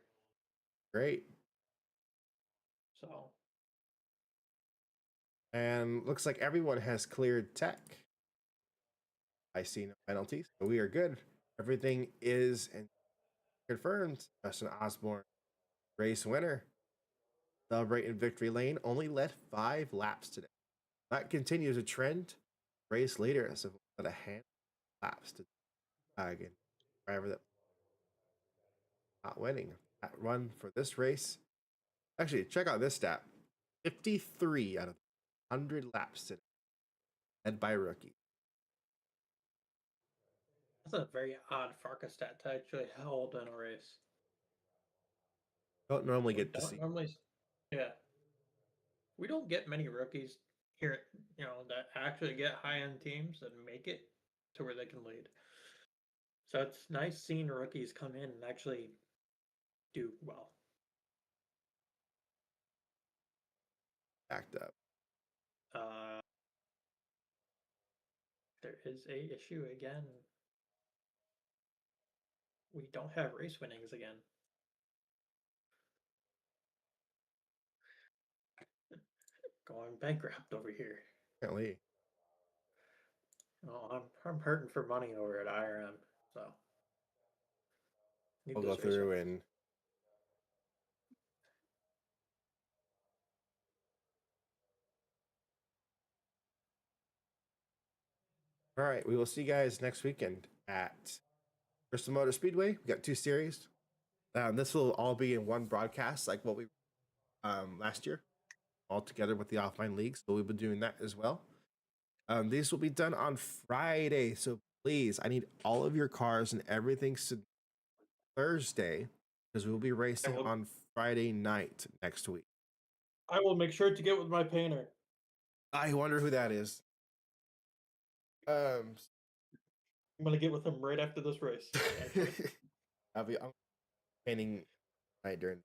Great. So. And looks like everyone has cleared tech. I see no penalties. So we are good. Everything is confirmed. Justin Osborne, race winner. Celebrating victory lane. Only led 5 laps today. That continues a trend. Race leader has led a hand laps to again. Driver that not winning. That run for this race Actually, check out this stat: 53 out of 100 laps today, led by rookie. That's a very odd FARCA stat to actually hold in a race. Don't normally We get to don't see. normally, yeah, we don't get many rookies here, that actually get high-end teams and make it to where they can lead. So it's nice seeing rookies come in and actually do well. Backed up. There is a issue again. We don't have race winnings again. Going bankrupt over here. Apparently, Oh, I'm hurting for money over at IRM, so need we'll go those race through winnings. and. All right, we will see you guys next weekend at Bristol Motor Speedway. We got 2 series. This will all be in one broadcast, like what we last year, all together with the offline leagues. So we'll be doing that as well. These will be done on Friday, so please, I need all of your cars and everything Thursday, because we'll be racing on Friday night next week. I will make sure to get with my painter. I wonder who that is. I'm gonna get with him right after this race. I'm painting night during.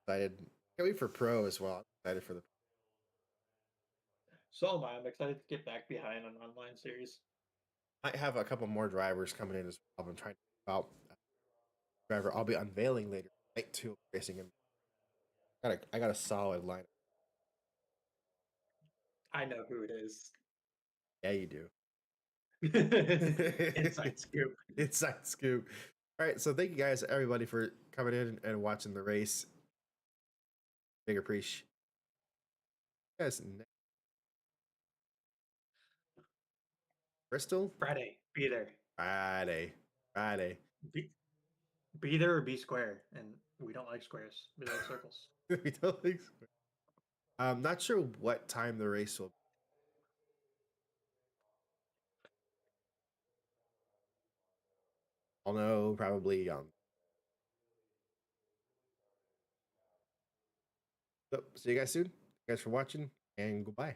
Excited. Can't wait for pro as well. I'm excited for the. So am I. I'm excited to get back behind an online series. I have a couple more drivers coming in as well. I'm trying to figure out driver I'll be unveiling later night too, racing him. I got a solid lineup. I know who it is. Yeah, you do. Inside scoop. Inside scoop. All right, so thank you guys, everybody, for coming in and watching the race. Big appreciate. Guys, Bristol Friday, be there. Friday. Be there or be square, and we don't like squares. We like circles. We don't think so. I'm not sure what time the race will be. I'll know probably so see you guys soon. Thank you guys for watching, and goodbye.